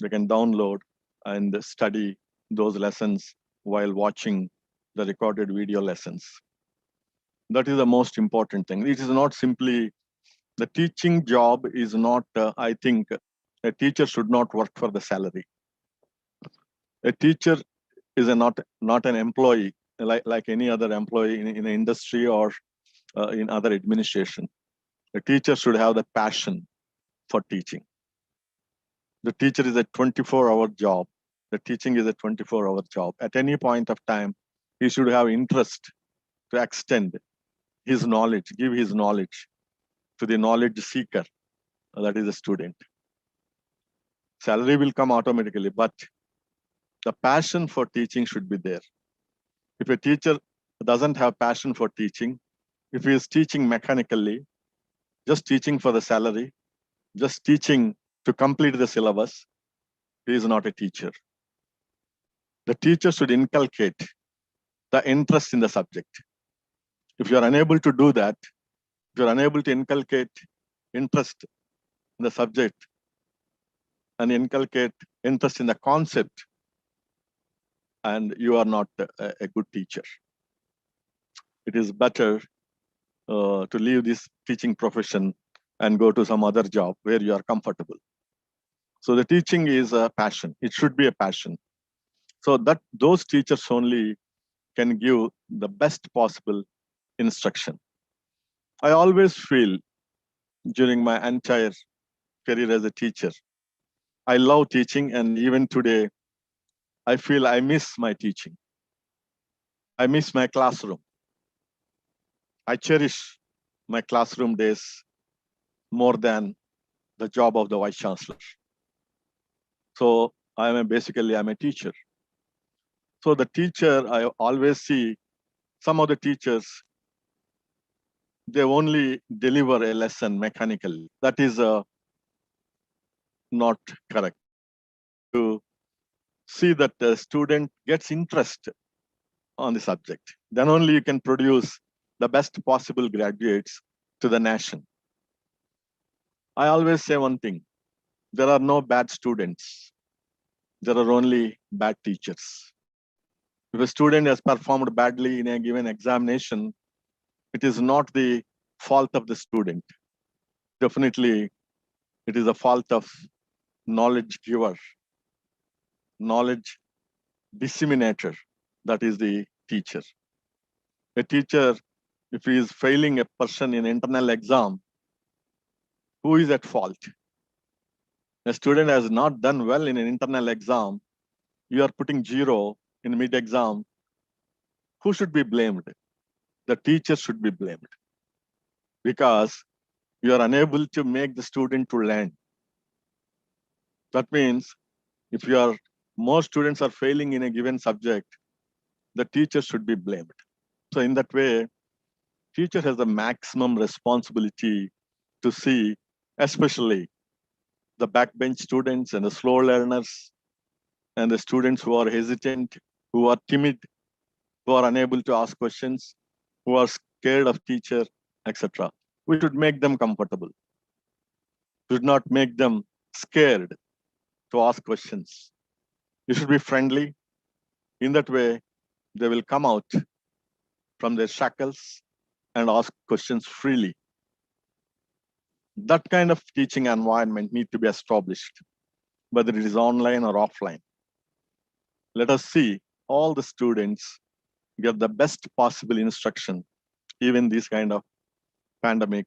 they can download and study those lessons while watching the recorded video lessons. That is the most important thing. It is not simply the teaching job is not, I think, a teacher should not work for the salary. A teacher is not an employee like any other employee in the industry or in other administration. A teacher should have the passion for teaching. The teacher is a 24-hour job. The teaching is a 24-hour job. At any point of time, he should have interest to extend his knowledge, give his knowledge to the knowledge seeker, that is a student. Salary will come automatically, but the passion for teaching should be there. If a teacher doesn't have passion for teaching, if he is teaching mechanically, just teaching for the salary, just teaching to complete the syllabus, he is not a teacher. The teacher should inculcate the interest in the subject. If you are unable to do that, if you are unable to inculcate interest in the subject and inculcate interest in the concept, and you are not a good teacher. It is better to leave this teaching profession and go to some other job where you are comfortable. So the teaching is a passion. It should be a passion. So that those teachers only can give the best possible instruction. I always feel during my entire career as a teacher, I love teaching, and even today, I feel I miss my teaching. I miss my classroom. I cherish my classroom days more than the job of the Vice Chancellor. So basically I'm a teacher. So the teacher, I always see some of the teachers, they only deliver a lesson mechanically. That is not correct. To see that the student gets interest on the subject, then only you can produce the best possible graduates to the nation. I always say one thing, there are no bad students. There are only bad teachers. If a student has performed badly in a given examination, it is not the fault of the student. Definitely, it is the fault of knowledge giver, knowledge disseminator, that is the teacher. A teacher, if he is failing a person in internal exam, who is at fault? A student has not done well in an internal exam, you are putting 0 in mid-exam, who should be blamed? The teacher should be blamed, because you are unable to make the student to learn. That means if more students are failing in a given subject, the teacher should be blamed. So in that way, teacher has the maximum responsibility to see, especially the backbench students and the slow learners and the students who are hesitant, who are timid, who are unable to ask questions, who are scared of teacher, etc. We should make them comfortable. We should not make them scared to ask questions. You should be friendly. In that way, they will come out from their shackles and ask questions freely. That kind of teaching environment need to be established, whether it is online or offline. Let us see all the students get the best possible instruction, even this kind of pandemic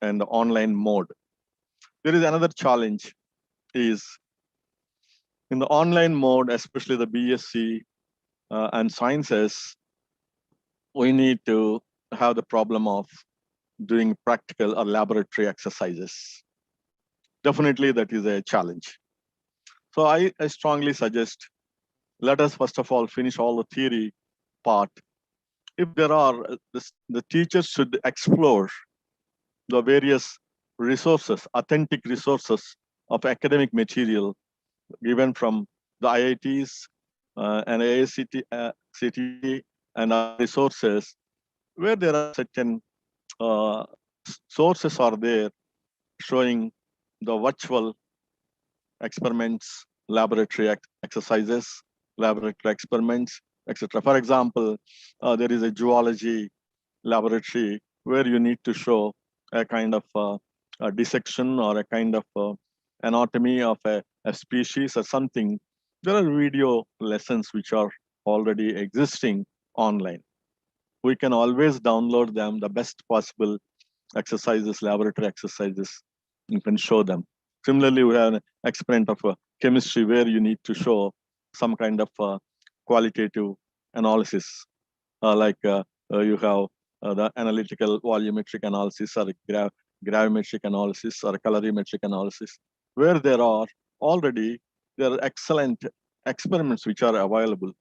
and online mode. There is another challenge is in the online mode, especially the BSc and sciences, we need to have the problem of doing practical or laboratory exercises. Definitely that is a challenge. So I strongly suggest, let us first of all finish all the theory part. If there are, the teachers should explore the various resources, authentic resources of academic material given from the IITs and CT and other resources, where there are certain sources are there showing the virtual experiments, laboratory exercises, laboratory experiments, etc. For example, there is a zoology laboratory where you need to show a kind of a dissection or a kind of anatomy of a species or something. There are video lessons which are already existing online. We can always download them, the best possible exercises, laboratory exercises, you can show them. Similarly, we have an experiment of chemistry where you need to show some kind of qualitative analysis, like you have the analytical volumetric analysis or gravimetric analysis or colorimetric analysis, where there are excellent experiments which are available.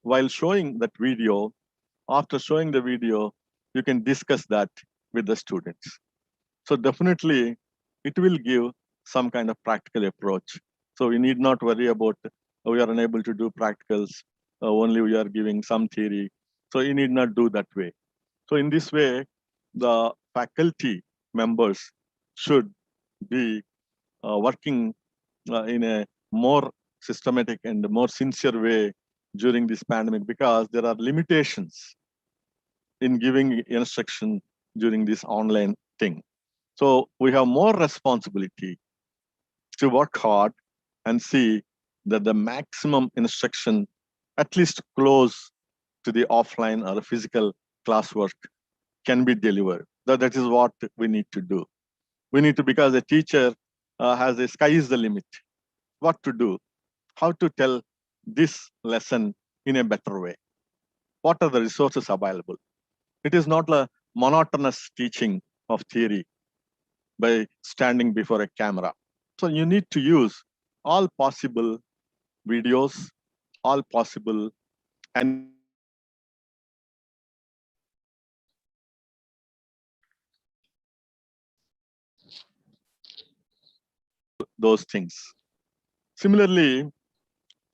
While showing that video, after showing the video, you can discuss that with the students. So definitely, it will give some kind of practical approach. So we need not worry about we are unable to do practicals, only we are giving some theory. So you need not do that way. So in this way, the faculty members should be working in a more systematic and more sincere way during this pandemic, because there are limitations in giving instruction during this online thing. So we have more responsibility to work hard and see that the maximum instruction, at least close to the offline or physical classwork, can be delivered. That is what we need to do. We need to, because a teacher has a sky is the limit. What to do? How to tell this lesson in a better way? What are the resources available? It is not a monotonous teaching of theory by standing before a camera. So you need to use all possible videos, all possible and those things. Similarly,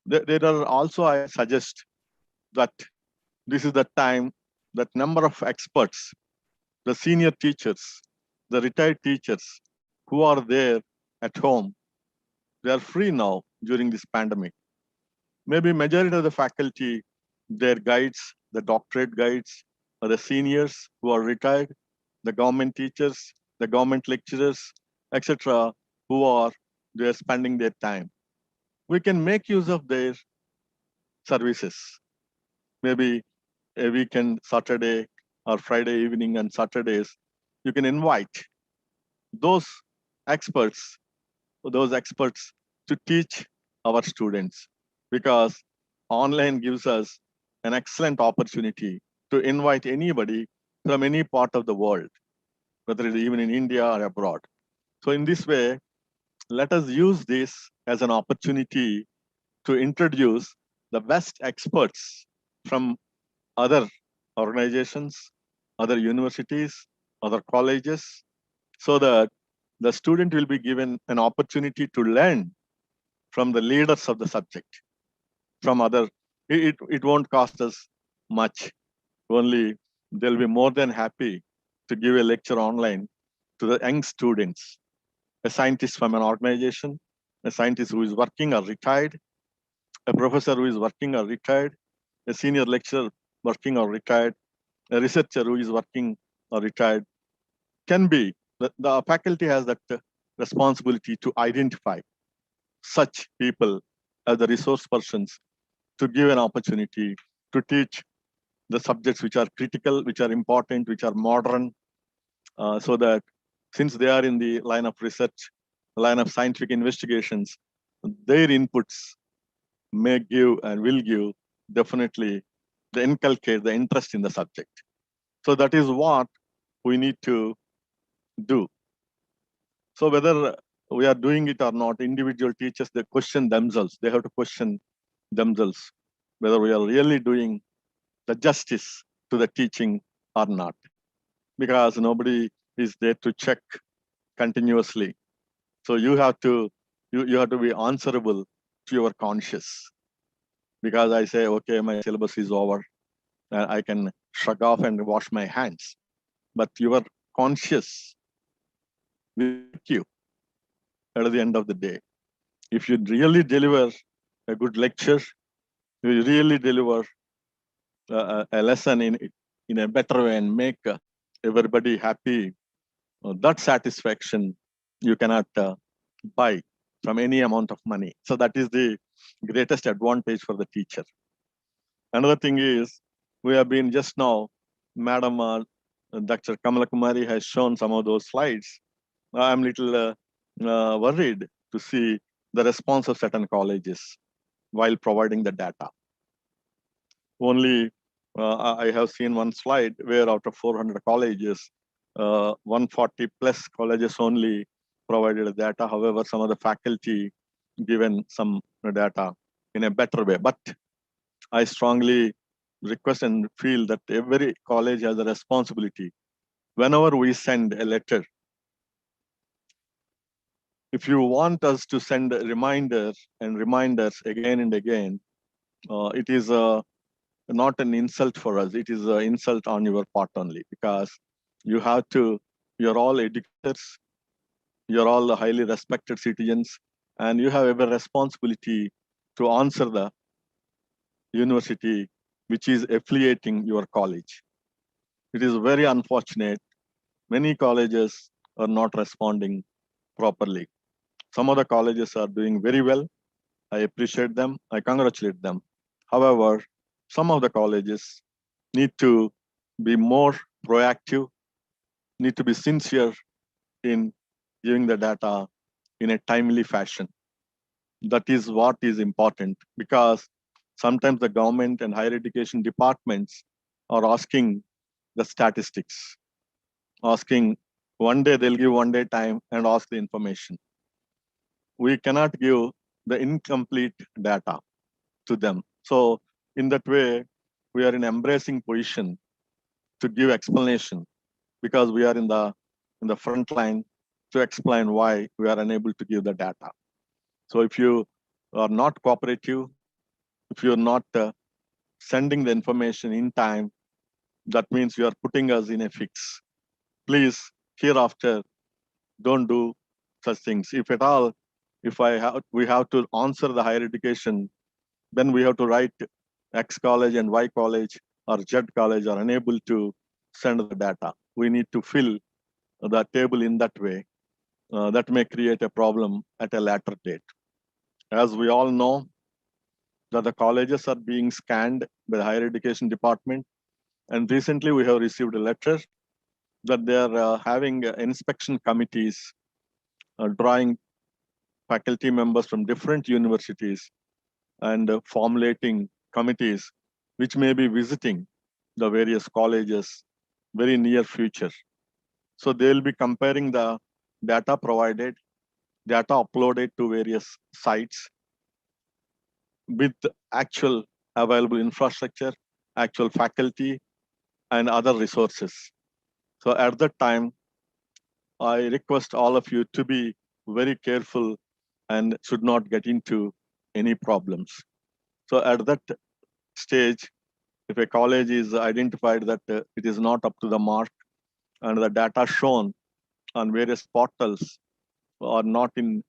there are also, I suggest that this is the time that number of experts, the senior teachers, the retired teachers who are there at home, they are free now during this pandemic. Maybe majority of the faculty, their guides, the doctorate guides, or the seniors who are retired, the government teachers, the government lecturers, etc., who are there spending their time. We can make use of their services. Maybe a weekend, Saturday or Friday evening and Saturdays, you can invite those experts to teach our students, because online gives us an excellent opportunity to invite anybody from any part of the world, whether it is even in India or abroad. So in this way, let us use this as an opportunity to introduce the best experts from other organizations, other universities, other colleges, so that the student will be given an opportunity to learn from the leaders of the subject, from other. It won't cost us much. Only they'll be more than happy to give a lecture online to the young students, a scientist from an organization, a scientist who is working or retired, a professor who is working or retired, a senior lecturer working or retired, a researcher who is working or retired, can be, the faculty has that responsibility to identify such people as the resource persons, to give an opportunity to teach the subjects which are critical, which are important, which are modern, so that since they are in the line of research, line of scientific investigations, their inputs may give and will give definitely they inculcate the interest in the subject. So that is what we need to do. So whether we are doing it or not, individual teachers, they question themselves. They have to question themselves whether we are really doing the justice to the teaching or not, because nobody is there to check continuously. So you have to be answerable to your conscience. Because I say, okay, my syllabus is over, I can shrug off and wash my hands. But your conscience will check you at the end of the day. If you really deliver a good lecture, you really deliver a lesson in a better way and make everybody happy, that satisfaction you cannot buy from any amount of money. So that is the greatest advantage for the teacher. Another thing is, we have been just now, Madam Dr. Kamala Kumari has shown some of those slides. I'm a little worried to see the response of certain colleges while providing the data. Only I have seen one slide where out of 400 colleges, 140 plus colleges only provided data. However, some of the faculty given some data in a better way. But I strongly request and feel that every college has a responsibility. Whenever we send a letter, if you want us to send reminders and reminders again and again, it is not an insult for us. It is an insult on your part only, because you have to, you're all educators, you're all highly respected citizens, and you have a responsibility to answer the university which is affiliating your college. It is very unfortunate. Many colleges are not responding properly. Some of the colleges are doing very well. I appreciate them. I congratulate them. However, some of the colleges need to be more proactive, need to be sincere in giving the data in a timely fashion. That is what is important, because sometimes the government and higher education departments are asking the statistics, asking one day, they'll give one day time and ask the information. We cannot give the incomplete data to them. So in that way, we are in embracing position to give explanation, because we are in the front line to explain why we are unable to give the data. So if you are not cooperative, if you're not sending the information in time, that means you are putting us in a fix. Please, hereafter, don't do such things. If at all, if we have to answer the higher education, then we have to write X college and Y college or Z college are unable to send the data. We need to fill the table in that way. That may create a problem at a later date. As we all know, that the colleges are being scanned by the higher education department. And recently we have received a letter that they are having inspection committees drawing faculty members from different universities and formulating committees which may be visiting the various colleges very near future. So they will be comparing the data provided, data uploaded to various sites with actual available infrastructure, actual faculty, and other resources. So at that time, I request all of you to be very careful and should not get into any problems. So at that stage, if a college is identified that it is not up to the mark and the data shown on various portals are not in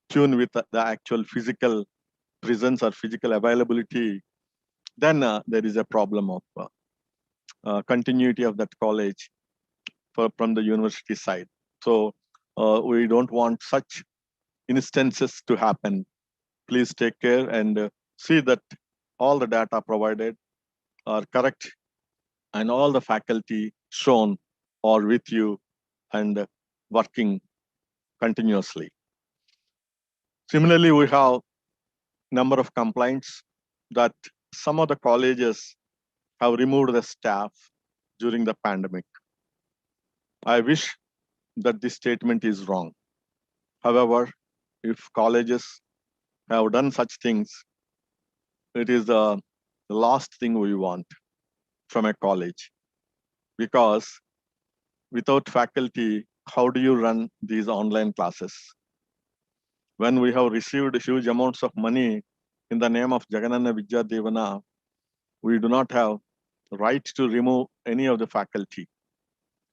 tune with the actual physical presence or physical availability, then there is a problem of continuity of that college from the university side. So we don't want such instances to happen. Please take care and see that all the data provided are correct and all the faculty shown are with you and working continuously. Similarly, we have number of complaints that some of the colleges have removed the staff during the pandemic. I wish that this statement is wrong. However, if colleges have done such things, it is the last thing we want from a college, because without faculty, how do you run these online classes? When we have received huge amounts of money in the name of Jagananna Vidya Devana, we do not have right to remove any of the faculty.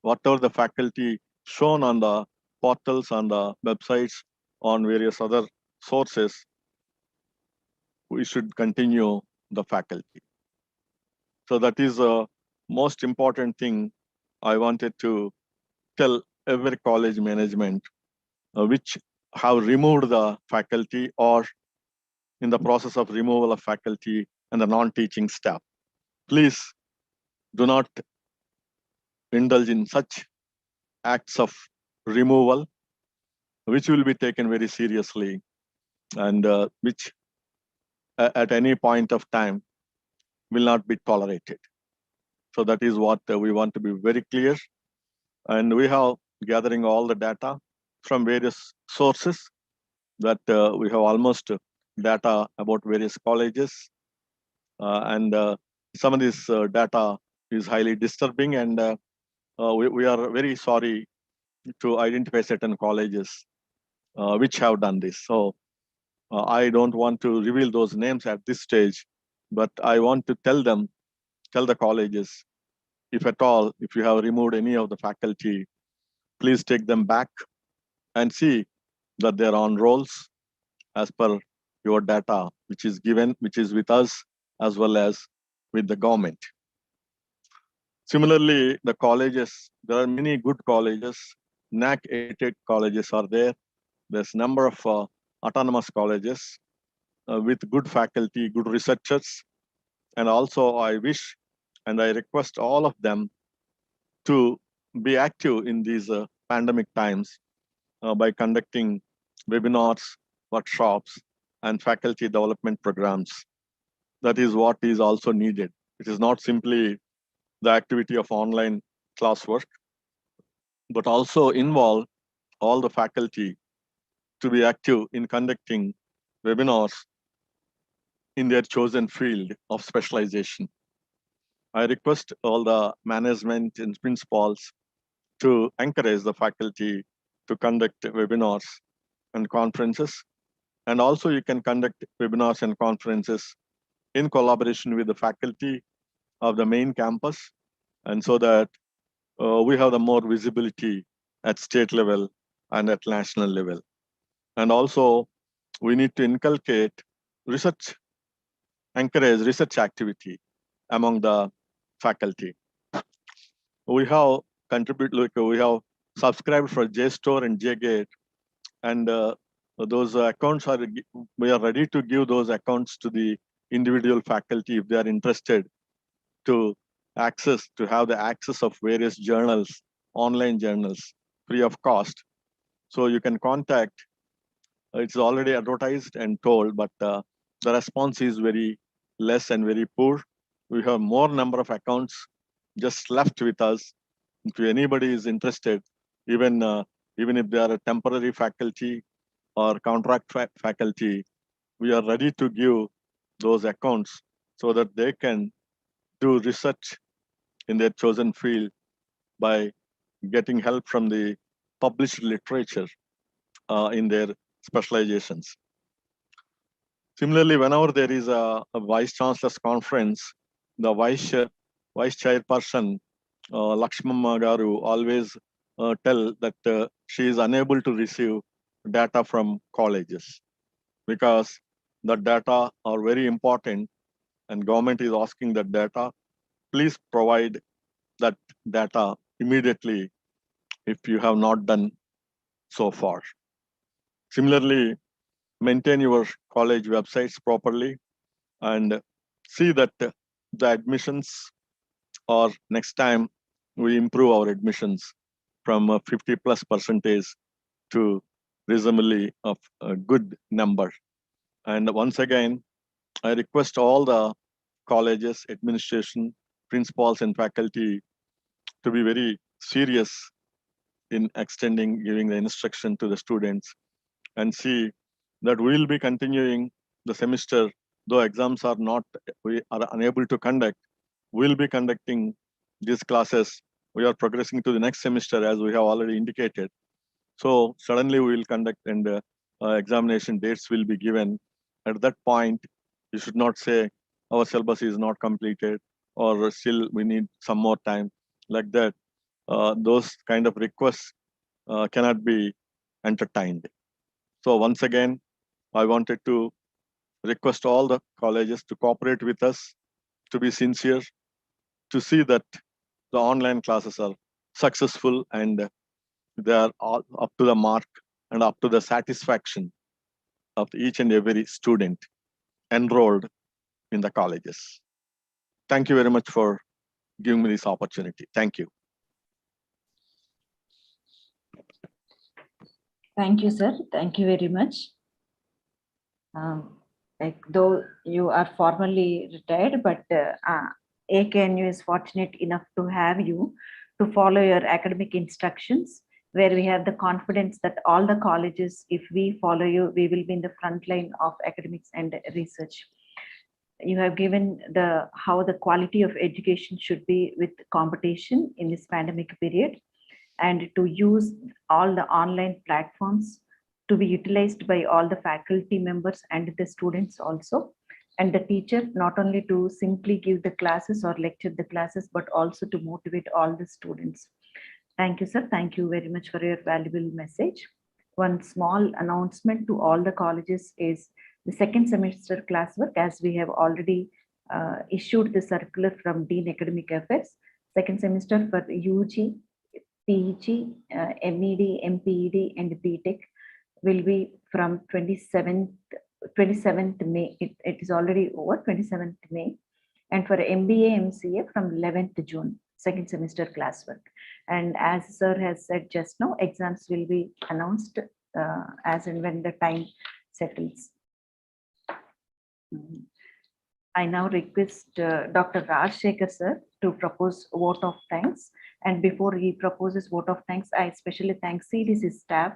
Whatever the faculty shown on the portals, on the websites, on various other sources, we should continue the faculty. So that is the most important thing I wanted to tell every college management, which have removed the faculty or in the process of removal of faculty and the non-teaching staff. Please do not indulge in such acts of removal, which will be taken very seriously and which at any point of time will not be tolerated. So that is what we want to be very clear. And we have gathering all the data from various sources that we have almost data about various colleges. And some of this data is highly disturbing, and we are very sorry to identify certain colleges which have done this. So I don't want to reveal those names at this stage, but I want to tell the colleges, if at all, if you have removed any of the faculty, please take them back and see that they're on rolls as per your data, which is given, which is with us as well as with the government. Similarly, the colleges, there are many good colleges, NAC-aided colleges are there. There's a number of autonomous colleges with good faculty, good researchers. And also I wish and I request all of them to be active in these pandemic times by conducting webinars, workshops, and faculty development programs. That is what is also needed. It is not simply the activity of online classwork, but also involve all the faculty to be active in conducting webinars in their chosen field of specialization. I request all the management and principals to encourage the faculty to conduct webinars and conferences. And also you can conduct webinars and conferences in collaboration with the faculty of the main campus, and so that we have the more visibility at state level and at national level. And also we need to inculcate research, encourage research activity among the faculty. We have contributed, like we have subscribed for JSTOR and JGate, and those accounts are, we are ready to give those accounts to the individual faculty if they are interested to access, to have the access of various journals, online journals, free of cost. So you can contact, it's already advertised and told, but the response is very less and very poor. We have more number of accounts just left with us. If anybody is interested, even if they are a temporary faculty or contract faculty, we are ready to give those accounts so that they can do research in their chosen field by getting help from the published literature in their specializations. Similarly, whenever there is a vice chancellor's conference, the vice chairperson, Lakshmamma Garu, always tell that she is unable to receive data from colleges because the data are very important and government is asking that data. Please provide that data immediately if you have not done so far. Similarly, maintain your college websites properly and see that the admissions, or next time we improve our admissions from 50+% to reasonably of a good number. And once again, I request all the colleges, administration, principals and faculty to be very serious in extending, giving the instruction to the students, and see that we will be continuing the semester, though exams are not, we are unable to conduct, we'll be conducting these classes. We are progressing to the next semester as we have already indicated. So suddenly we will conduct, and examination dates will be given. At that point, you should not say our syllabus is not completed or still we need some more time. Like that, those kind of requests cannot be entertained. So once again, I wanted to request all the colleges to cooperate with us, to be sincere, to see that the online classes are successful and they are all up to the mark and up to the satisfaction of each and every student enrolled in the colleges. Thank you very much for giving me this opportunity. Thank you. Thank you, sir. Thank you very much. Like though you are formally retired, but AKNU is fortunate enough to have you to follow your academic instructions, where we have the confidence that all the colleges, if we follow you, we will be in the front line of academics and research. You have given the how the quality of education should be with competition in this pandemic period, and to use all the online platforms to be utilized by all the faculty members and the students also, and the teacher, not only to simply give the classes or lecture the classes, but also to motivate all the students. Thank you, sir. Thank you very much for your valuable message. One small announcement to all the colleges is the second semester classwork, as we have already issued the circular from Dean Academic Affairs. Second semester for UG, PG, MED, MPED, and BTech will be from 27th May. It is already over, 27th May. And for MBA, MCA from 11th June, second semester classwork. And as sir has said just now, exams will be announced as and when the time settles. I now request Dr. Rajshekhar sir to propose vote of thanks. And before he proposes vote of thanks, I especially thank CDC staff,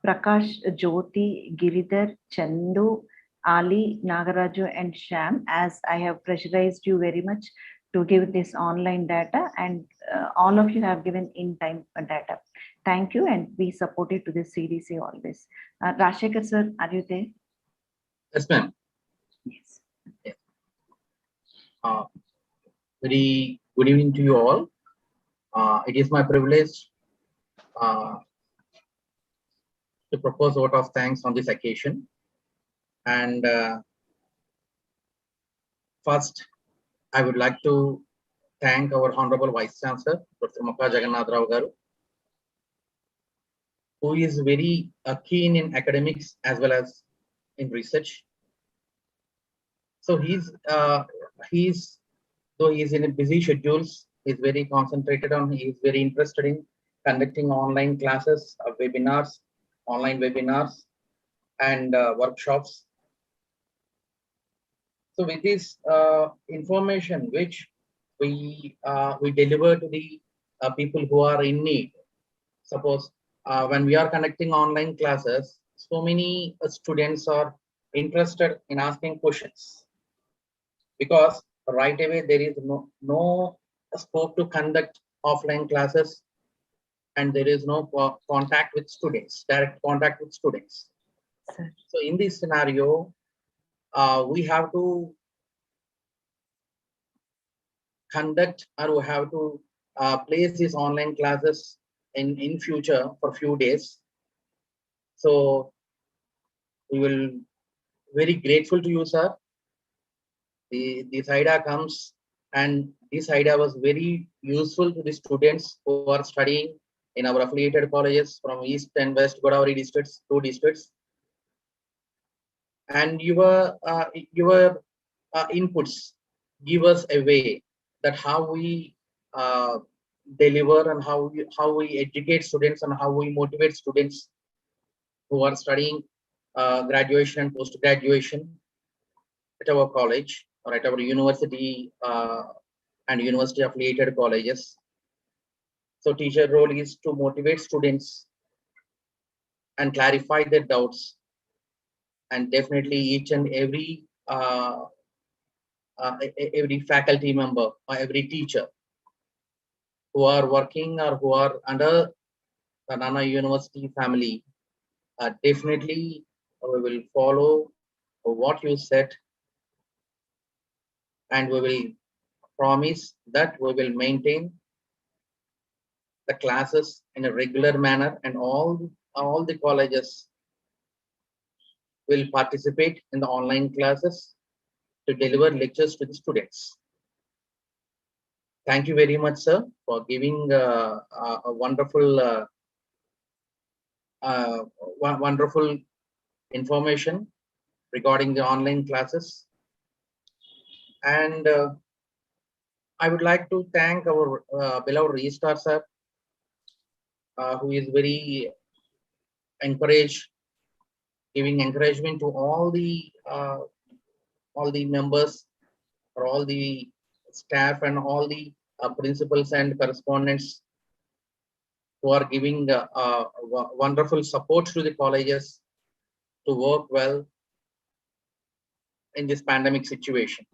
Prakash, Jyoti, Giridhar, Chandu, Ali, Nagaraju, and Sham, as I have pressurized you very much to give this online data, and all of you have given in time data. Thank you, and be supportive to the CDC always. Rajshekhar sir, are you there? Yes, ma'am. Yes. Very good evening to you all. It is my privilege to propose vote of thanks on this occasion. And first, I would like to thank our Honorable Vice Chancellor, Professor Mokka Jagannath Rao Garu, who is very keen in academics as well as in research. So though he's in a busy schedules, he's very concentrated on, he's very interested in conducting online classes, webinars, online webinars, and workshops. So with this information which we deliver to the people who are in need, suppose when we are conducting online classes, so many students are interested in asking questions, because right away there is no scope to conduct offline classes, and there is no contact with students, direct contact with students. Sir. So in this scenario, we have to conduct, or we have to place these online classes in future for few days. So we will very grateful to you, sir. This idea comes, and this idea was very useful to the students who are studying in our affiliated colleges from East and West Godavari districts, 2 districts. And your inputs give us a way that how we deliver and how we educate students and how we motivate students who are studying graduation and post-graduation at our college or at our university and university affiliated colleges. So teacher role is to motivate students and clarify their doubts, and definitely each and every every faculty member or every teacher who are working or who are under the Nana University family, definitely we will follow what you said, and we will promise that we will maintain the classes in a regular manner, and all the colleges will participate in the online classes to deliver lectures to the students. Thank you very much, sir, for giving a wonderful wonderful information regarding the online classes. And I would like to thank our beloved registrar sir, who is very encouraged, giving encouragement to all the members or all the staff and all the principals and correspondents who are giving wonderful support to the colleges to work well in this pandemic situation.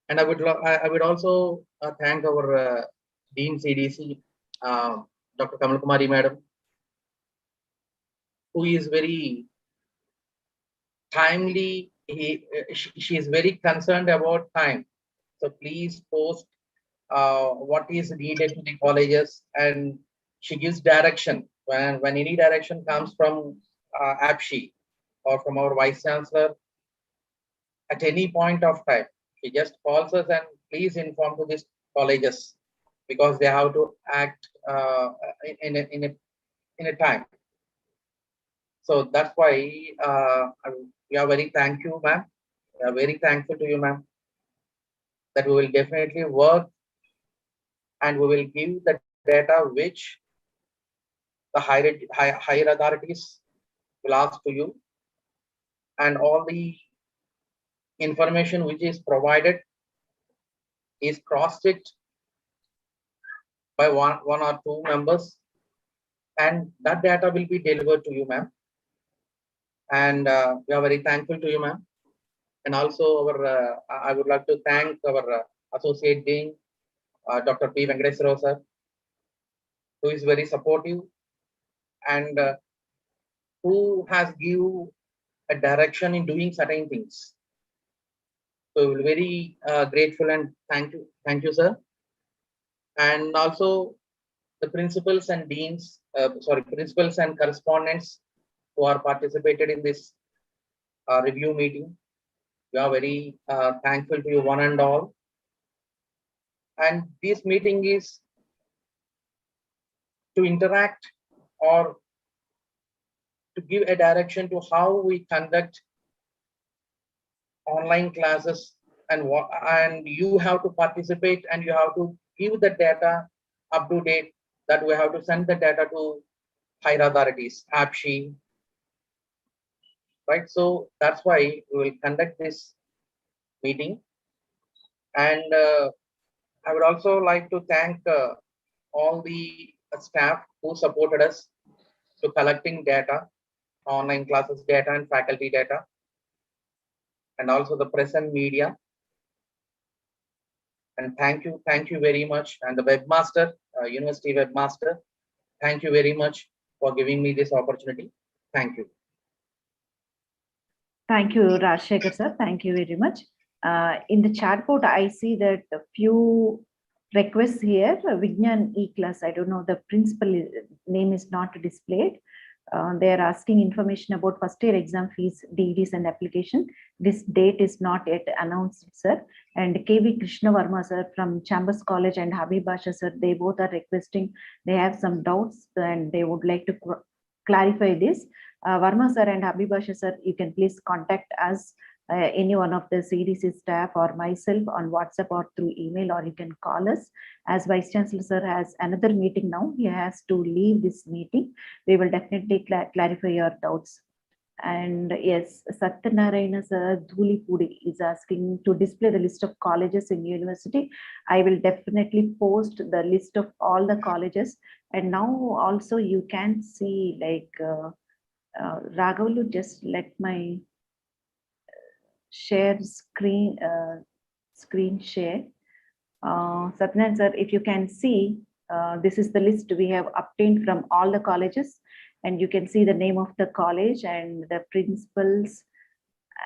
And I would also thank our Dean CDC, Dr. Kamal Kumari Madam, who is very timely. She is very concerned about time. So please post what is needed to the colleges, and she gives direction when any direction comes from APSHI or from our Vice Chancellor at any point of time. She just calls us and please inform to these colleges, because they have to act in a time. So that's why we are very thank you, ma'am. We are very thankful to you, ma'am, that we will definitely work and we will give the data which the higher authorities will ask to you, and all the information which is provided is cross-checked by one or two members, and that data will be delivered to you, ma'am. And we are very thankful to you, ma'am. And also I would like to thank our Associate Dean, Dr. P. Venkateswara sir, who is very supportive and who has give a direction in doing certain things. So we're very grateful and thank you, sir. And also the principals and deans, principals and correspondents who are participated in this review meeting. We are very thankful to you one and all. And this meeting is to interact or to give a direction to how we conduct online classes, and you have to participate and you have to give the data up to date, that we have to send the data to higher authorities, APSHI, right? So that's why we will conduct this meeting. And I would also like to thank all the staff who supported us to collecting data, online classes data and faculty data, and also the press and media. And thank you very much. And the webmaster, university webmaster, thank you very much for giving me this opportunity. Thank you. Thank you, Rajshekhar sir. Thank you very much. In the chat board, I see that a few requests here. Vignan E-class, I don't know, the principal name is not displayed. They are asking information about first year exam fees, DDs and application. This date is not yet announced, sir. And KV Krishna Varma sir from Chambers College and Habib Basha sir, they both are requesting, they have some doubts and they would like to clarify this. Varma sir and Habib Basha sir, you can please contact us, any one of the CDC staff or myself on WhatsApp or through email, or you can call us. As Vice Chancellor sir has another meeting now, he has to leave this meeting. We will definitely clarify your doubts And yes, Satyanarayana sir Dhulipudi is asking to display the list of colleges in university. I will definitely post the list of all the colleges. And now also you can see like Raghavlu, just let my share screen, screen share. Satyanan sir, if you can see, this is the list we have obtained from all the colleges, and you can see the name of the college and the principals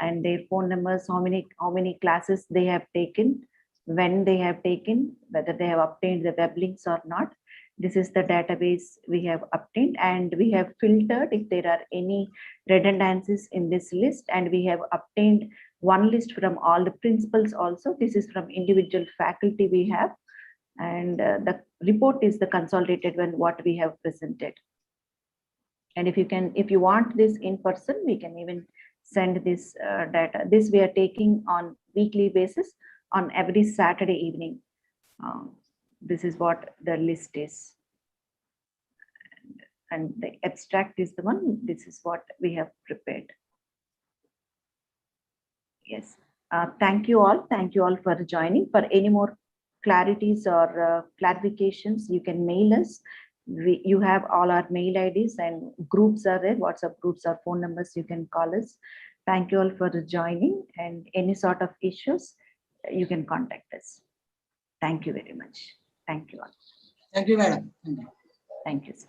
and their phone numbers, how many classes they have taken, when they have taken, whether they have obtained the web links or not. This is the database we have obtained, and we have filtered if there are any redundancies in this list, and we have obtained one list from all the principals also. This is from individual faculty we have, and the report is the consolidated one what we have presented. And if you want this in person, we can even send this data. This we are taking on weekly basis on every Saturday evening. This is what the list is. And the abstract is the one, this is what we have prepared. Yes, thank you all. Thank you all for joining. For any more clarities or clarifications, you can mail us. You have all our mail IDs and groups are there, WhatsApp groups or phone numbers, you can call us. Thank you all for joining, and any sort of issues, you can contact us. Thank you very much. Thank you all. Thank you, madam. Thank you. Thank you, sir.